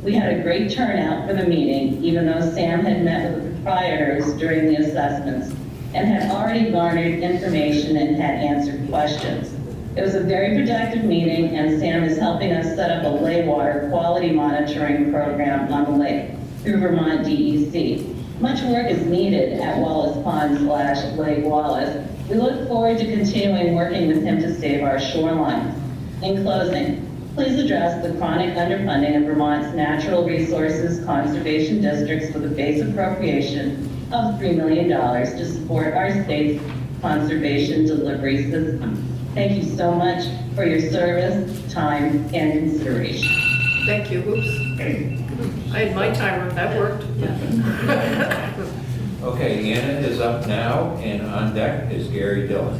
We had a great turnout for the meeting, even though Sam had met with the proprietors during the assessments and had already garnered information and had answered questions. It was a very productive meeting, and Sam is helping us set up a lay water quality monitoring program on the lake through Vermont DEC. Much work is needed at Wallace Pond / Lake Wallace. We look forward to continuing working with him to save our shorelines. In closing, please address the chronic underfunding of Vermont's natural resources conservation districts with a base appropriation of $3 million to support our state's conservation delivery system. Thank you so much for your service, time, and consideration. Thank you. Oops. I had my timer. That worked. Okay, Anna is up now, and on deck is Gary Dillon.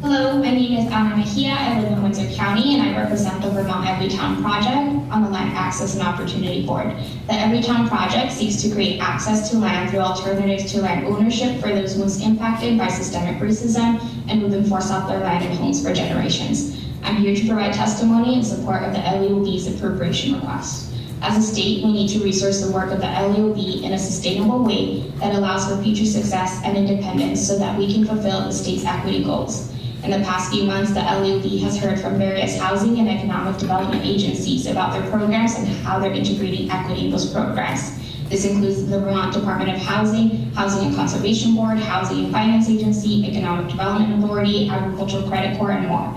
Hello, my name is Anna Mejia. I live in Windsor County, and I represent the Vermont Everytown Project on the Land Access and Opportunity Board. The Everytown Project seeks to create access to land through alternatives to land ownership for those most impacted by systemic racism and who've been forced off their land and homes for generations. I'm here to provide testimony in support of the LEOB's appropriation request. As a state, we need to resource the work of the LEOB in a sustainable way that allows for future success and independence so that we can fulfill the state's equity goals. In the past few months, the LEOB has heard from various housing and economic development agencies about their programs and how they're integrating equity in those programs. This includes the Vermont Department of Housing, Housing and Conservation Board, Housing and Finance Agency, Economic Development Authority, Agricultural Credit Corps, and more.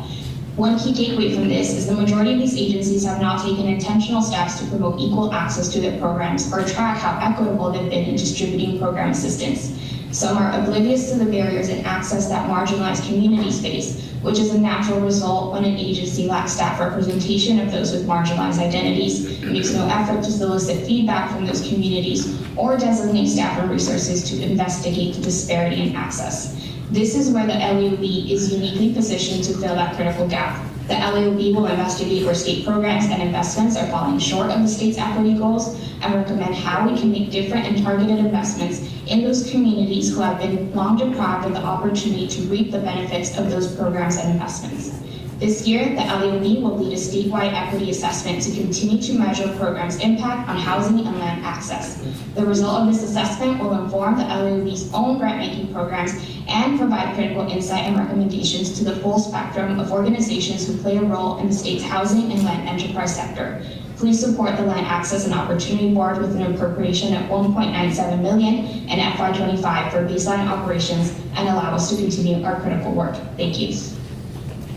One key takeaway from this is the majority of these agencies have not taken intentional steps to promote equal access to their programs or track how equitable they've been in distributing program assistance. Some are oblivious to the barriers in access that marginalized communities face, which is a natural result when an agency lacks staff representation of those with marginalized identities, makes no effort to solicit feedback from those communities, or designate staff and resources to investigate the disparity in access. This is where the LEOB is uniquely positioned to fill that critical gap. The LEOB will investigate where state programs and investments are falling short of the state's equity goals and recommend how we can make different and targeted investments in those communities who have been long deprived of the opportunity to reap the benefits of those programs and investments. This year, the LEOB will lead a statewide equity assessment to continue to measure programs' impact on housing and land access. The result of this assessment will inform the LEOB's own grant-making programs and provide critical insight and recommendations to the full spectrum of organizations who play a role in the state's housing and land enterprise sector. Please support the Land Access and Opportunity Board with an appropriation of $1.97 million in FY25 for baseline operations and allow us to continue our critical work. Thank you.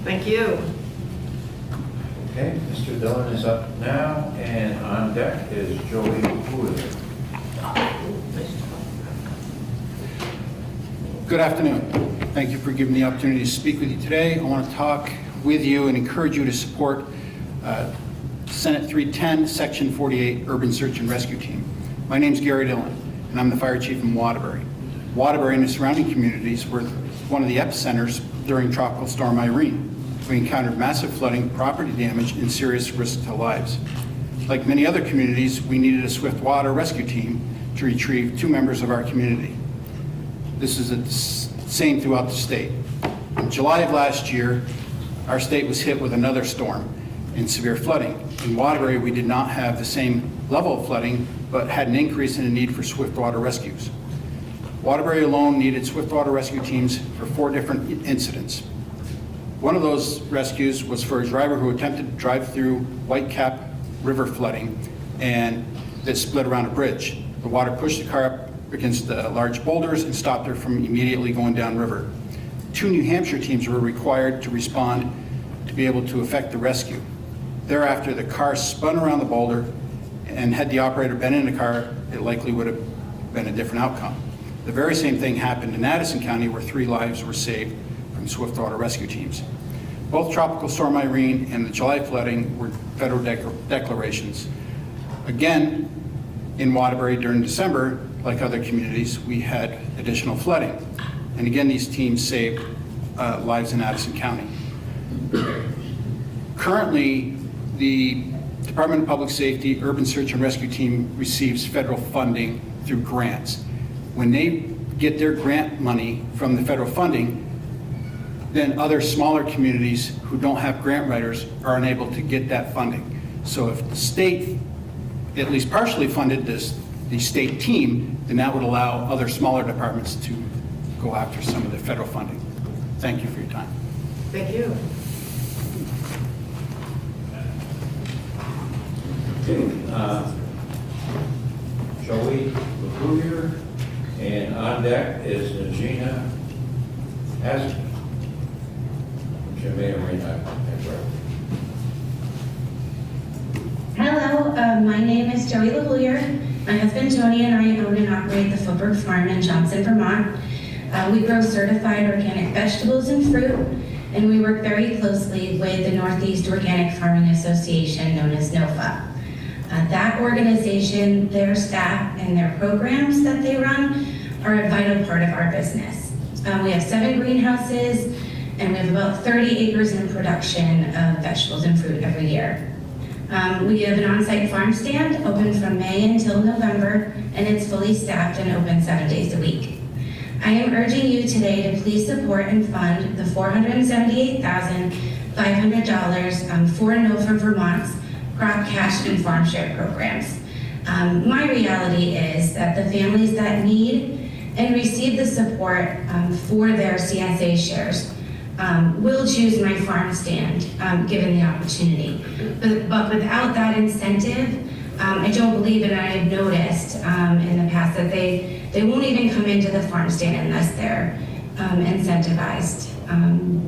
Thank you. Okay, Mr. Dillon is up now, and on deck is Joey Wood. Good afternoon. Thank you for giving me the opportunity to speak with you today. I want to talk with you and encourage you to support Senate 310, Section 48, Urban Search and Rescue Team. My name is Gary Dillon, and I'm the fire chief in Waterbury. Waterbury and the surrounding communities were one of the epicenters during Tropical Storm Irene. We encountered massive flooding, property damage, and serious risk to lives. Like many other communities, we needed a swift water rescue team to retrieve 2 members of our community. This is the same throughout the state. In July of last year, our state was hit with another storm and severe flooding. In Waterbury, we did not have the same level of flooding, but had an increase in the need for swift water rescues. Waterbury alone needed swift water rescue teams for 4 different incidents. One of those rescues was for a driver who attempted to drive through Whitecap River flooding and that split around a bridge. The water pushed the car up against the large boulders and stopped her from immediately going downriver. 2 New Hampshire teams were required to respond to be able to effect the rescue. Thereafter, the car spun around the boulder, and had the operator been in the car, it likely would have been a different outcome. The very same thing happened in Addison County, where 3 lives were saved from swift water rescue teams. Both Tropical Storm Irene and the July flooding were federal declarations. Again, in Waterbury during December, like other communities, we had additional flooding. And again, these teams saved lives in Addison County. Currently, the Department of Public Safety Urban Search and Rescue Team receives federal funding through grants. When they get their grant money from the federal funding, then other smaller communities who don't have grant writers are unable to get that funding. So if the state at least partially funded the state team, then that would allow other smaller departments to go after some of the federal funding. Thank you for your time. Thank you. Joey LaCourier, and on deck is Gina Aston, which I may or may not have read. Hello, my name is Joey LaHoyer. My husband Tony and I own and operate the Footbrook Farm in Johnson, Vermont. We grow certified organic vegetables and fruit, and we work very closely with the Northeast Organic Farming Association, known as NOFA. That organization, their staff, and their programs that they run are a vital part of our business. We have 7 greenhouses, and we have about 30 acres in production of vegetables and fruit every year. We have an on-site farm stand open from May until November, and it's fully staffed and open 7 days a week. I am urging you today to please support and fund the $478,500 for NOFA Vermont's crop cash and farm share programs. My reality is that the families that need and receive the support for their CSA shares will choose my farm stand given the opportunity. But without that incentive, I don't believe, and I have noticed in the past that they won't even come into the farm stand unless they're incentivized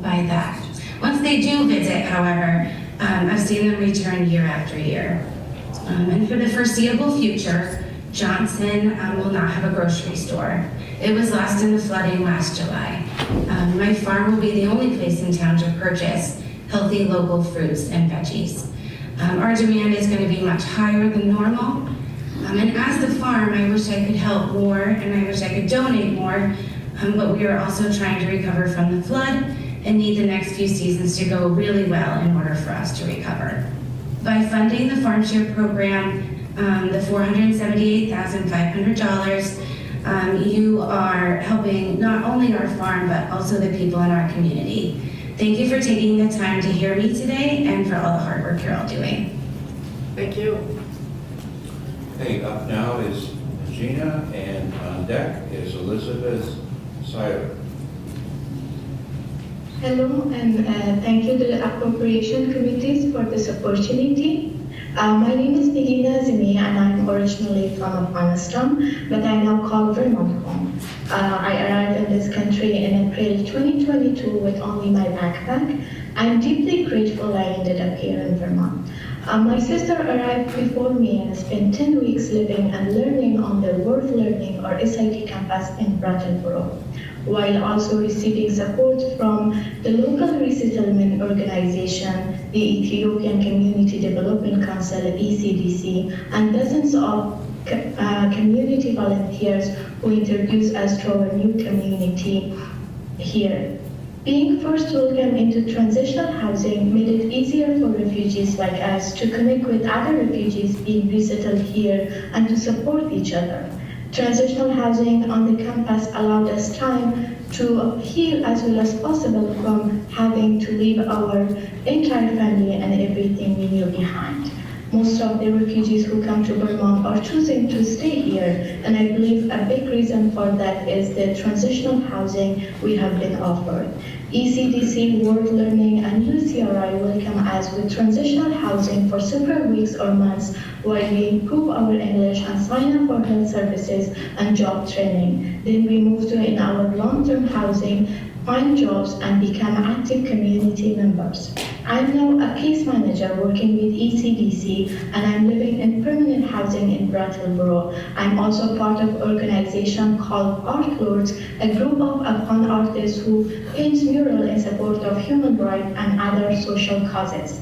by that. Once they do visit, however, I've seen them return year after year. And for the foreseeable future, Johnson will not have a grocery store. It was lost in the flooding last July. My farm will be the only place in town to purchase healthy local fruits and veggies. Our demand is going to be much higher than normal. And as the farm, I wish I could help more and I wish I could donate more, but we are also trying to recover from the flood and need the next few seasons to go really well in order for us to recover. By funding the farm share program, the $478,500, you are helping not only our farm, but also the people in our community. Thank you for taking the time to hear me today and for all the hard work you're all doing. Thank you. Okay, up now is Gina, and on deck is Elizabeth Siler. Hello, and thank you to the Appropriation Committees for this opportunity. My name is Nigina Zimi, and I'm originally from Afghanistan, but I now call Vermont home. I arrived in this country in April 2022 with only my backpack. I'm deeply grateful I ended up here in Vermont. My sister arrived before me and spent 10 weeks living and learning on the World Learning or SIT campus in Brattleboro, while also receiving support from the local resettlement organization, the Ethiopian Community Development Council, ECDC, and dozens of community volunteers who introduced us to our new community here. Being first welcomed into transitional housing made it easier for refugees like us to connect with other refugees being resettled here and to support each other. Transitional housing on the campus allowed us time to heal as well as possible from having to leave our entire family and everything we knew behind. Most of the refugees who come to Vermont are choosing to stay here, and I believe a big reason for that is the transitional housing we have been offered. ECDC, World Learning, and UCRI welcome us with transitional housing for several weeks or months while we improve our English and sign up for health services and job training. Then we move to in our long-term housing, find jobs, and become active community members. I'm now a case manager working with ECDC, and I'm living in permanent housing in Brattleboro. I'm also part of an organization called Art Lords, a group of fun artists who paints murals in support of human rights and other social causes.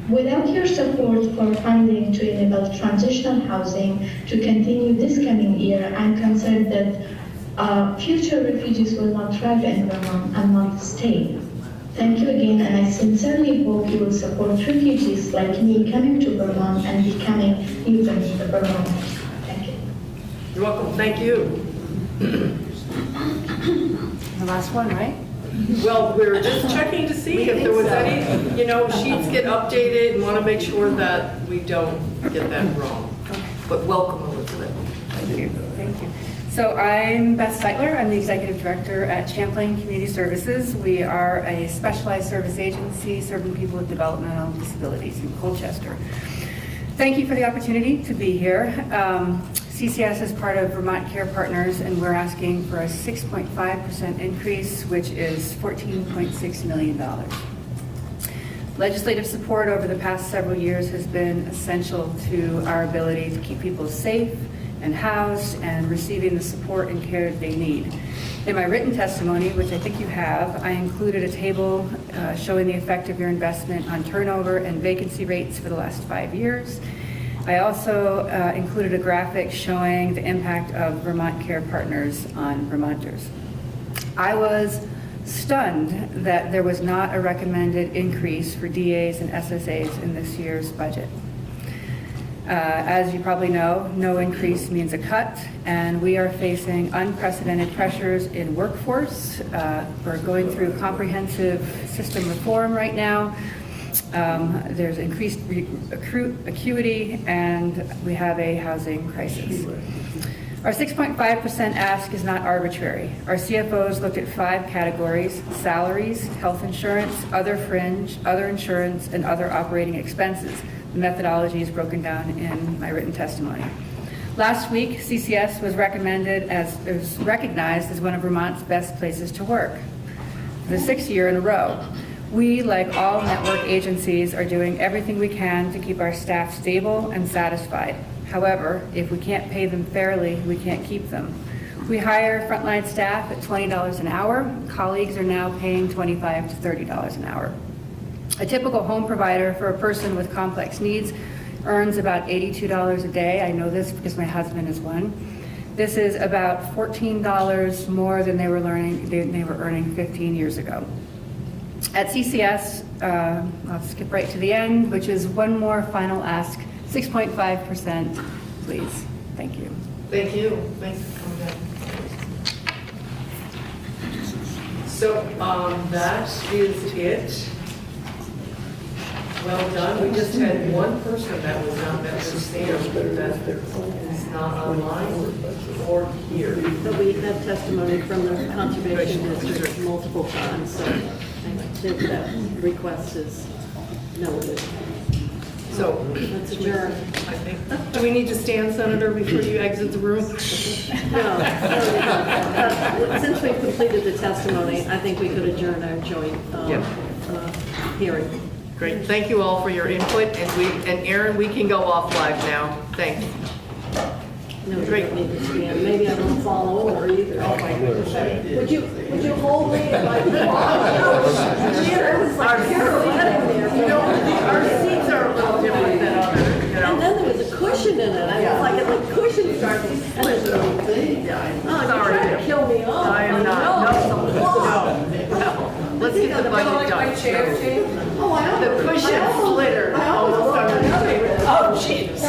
Without your support for funding to enable transitional housing to continue this coming year, I'm concerned that future refugees will not thrive in Vermont and not stay. Thank you again, and I sincerely hope you will support refugees like me coming to Vermont and becoming new Vermonters. Thank you. You're welcome. Thank you. The last one, right? Well, we were just checking to see if there was any, sheets get updated and want to make sure that we don't get that wrong. But welcome, Elizabeth. Thank you. Thank you. So I'm Beth Steitler. I'm the Executive Director at Champlain Community Services. We are a specialized service agency serving people with developmental disabilities in Colchester. Thank you for the opportunity to be here. CCS is part of Vermont Care Partners, and we're asking for a 6.5% increase, which is $14.6 million. Legislative support over the past several years has been essential to our ability to keep people safe and housed and receiving the support and care they need. In my written testimony, which I think you have, I included a table showing the effect of your investment on turnover and vacancy rates for the last 5 years. I also included a graphic showing the impact of Vermont Care Partners on Vermonters. I was stunned that there was not a recommended increase for DAs and SSAs in this year's budget. As you probably know, no increase means a cut, and we are facing unprecedented pressures in workforce. We're going through comprehensive system reform right now. There's increased acuity, and we have a housing crisis. Our 6.5% ask is not arbitrary. Our CFOs looked at 5 categories: salaries, health insurance, other fringe, other insurance, and other operating expenses. The methodology is broken down in my written testimony. Last week, CCS was recognized as one of Vermont's best places to work for the 6th year in a row. We, like all network agencies, are doing everything we can to keep our staff stable and satisfied. However, if we can't pay them fairly, we can't keep them. We hire frontline staff at $20 an hour. Colleagues are now paying $25 to $30 an hour. A typical home provider for a person with complex needs earns about $82 a day. I know this because my husband is one. This is about $14 more than they were earning 15 years ago. At CCS, I'll skip right to the end, which is one more final ask, 6.5%, please. Thank you. Thank you. Thanks for coming down. So that is it. Well done. We just had one person that was not that understand that is not online or here. But we have testimony from the Conservation District multiple times, so I think that request is noted. So let's adjourn. I think. Do we need to stand, Senator, before you exit the room? No. Since we've completed the testimony, I think we could adjourn our joint hearing. Great. Thank you all for your input, and Aaron, we can go off live now. Thanks. No, great. Need to stand. Maybe I don't follow over either. Oh my goodness. Would you hold me if I was like pirouetting there. Our seats are a little different than others. And then there was a cushion in it. I was like, the cushion started to split. Oh, you're trying to kill me off. I am not. No. Let's get the budget done. Oh, I know. The cushion splitter almost under the table. Oh, jeez.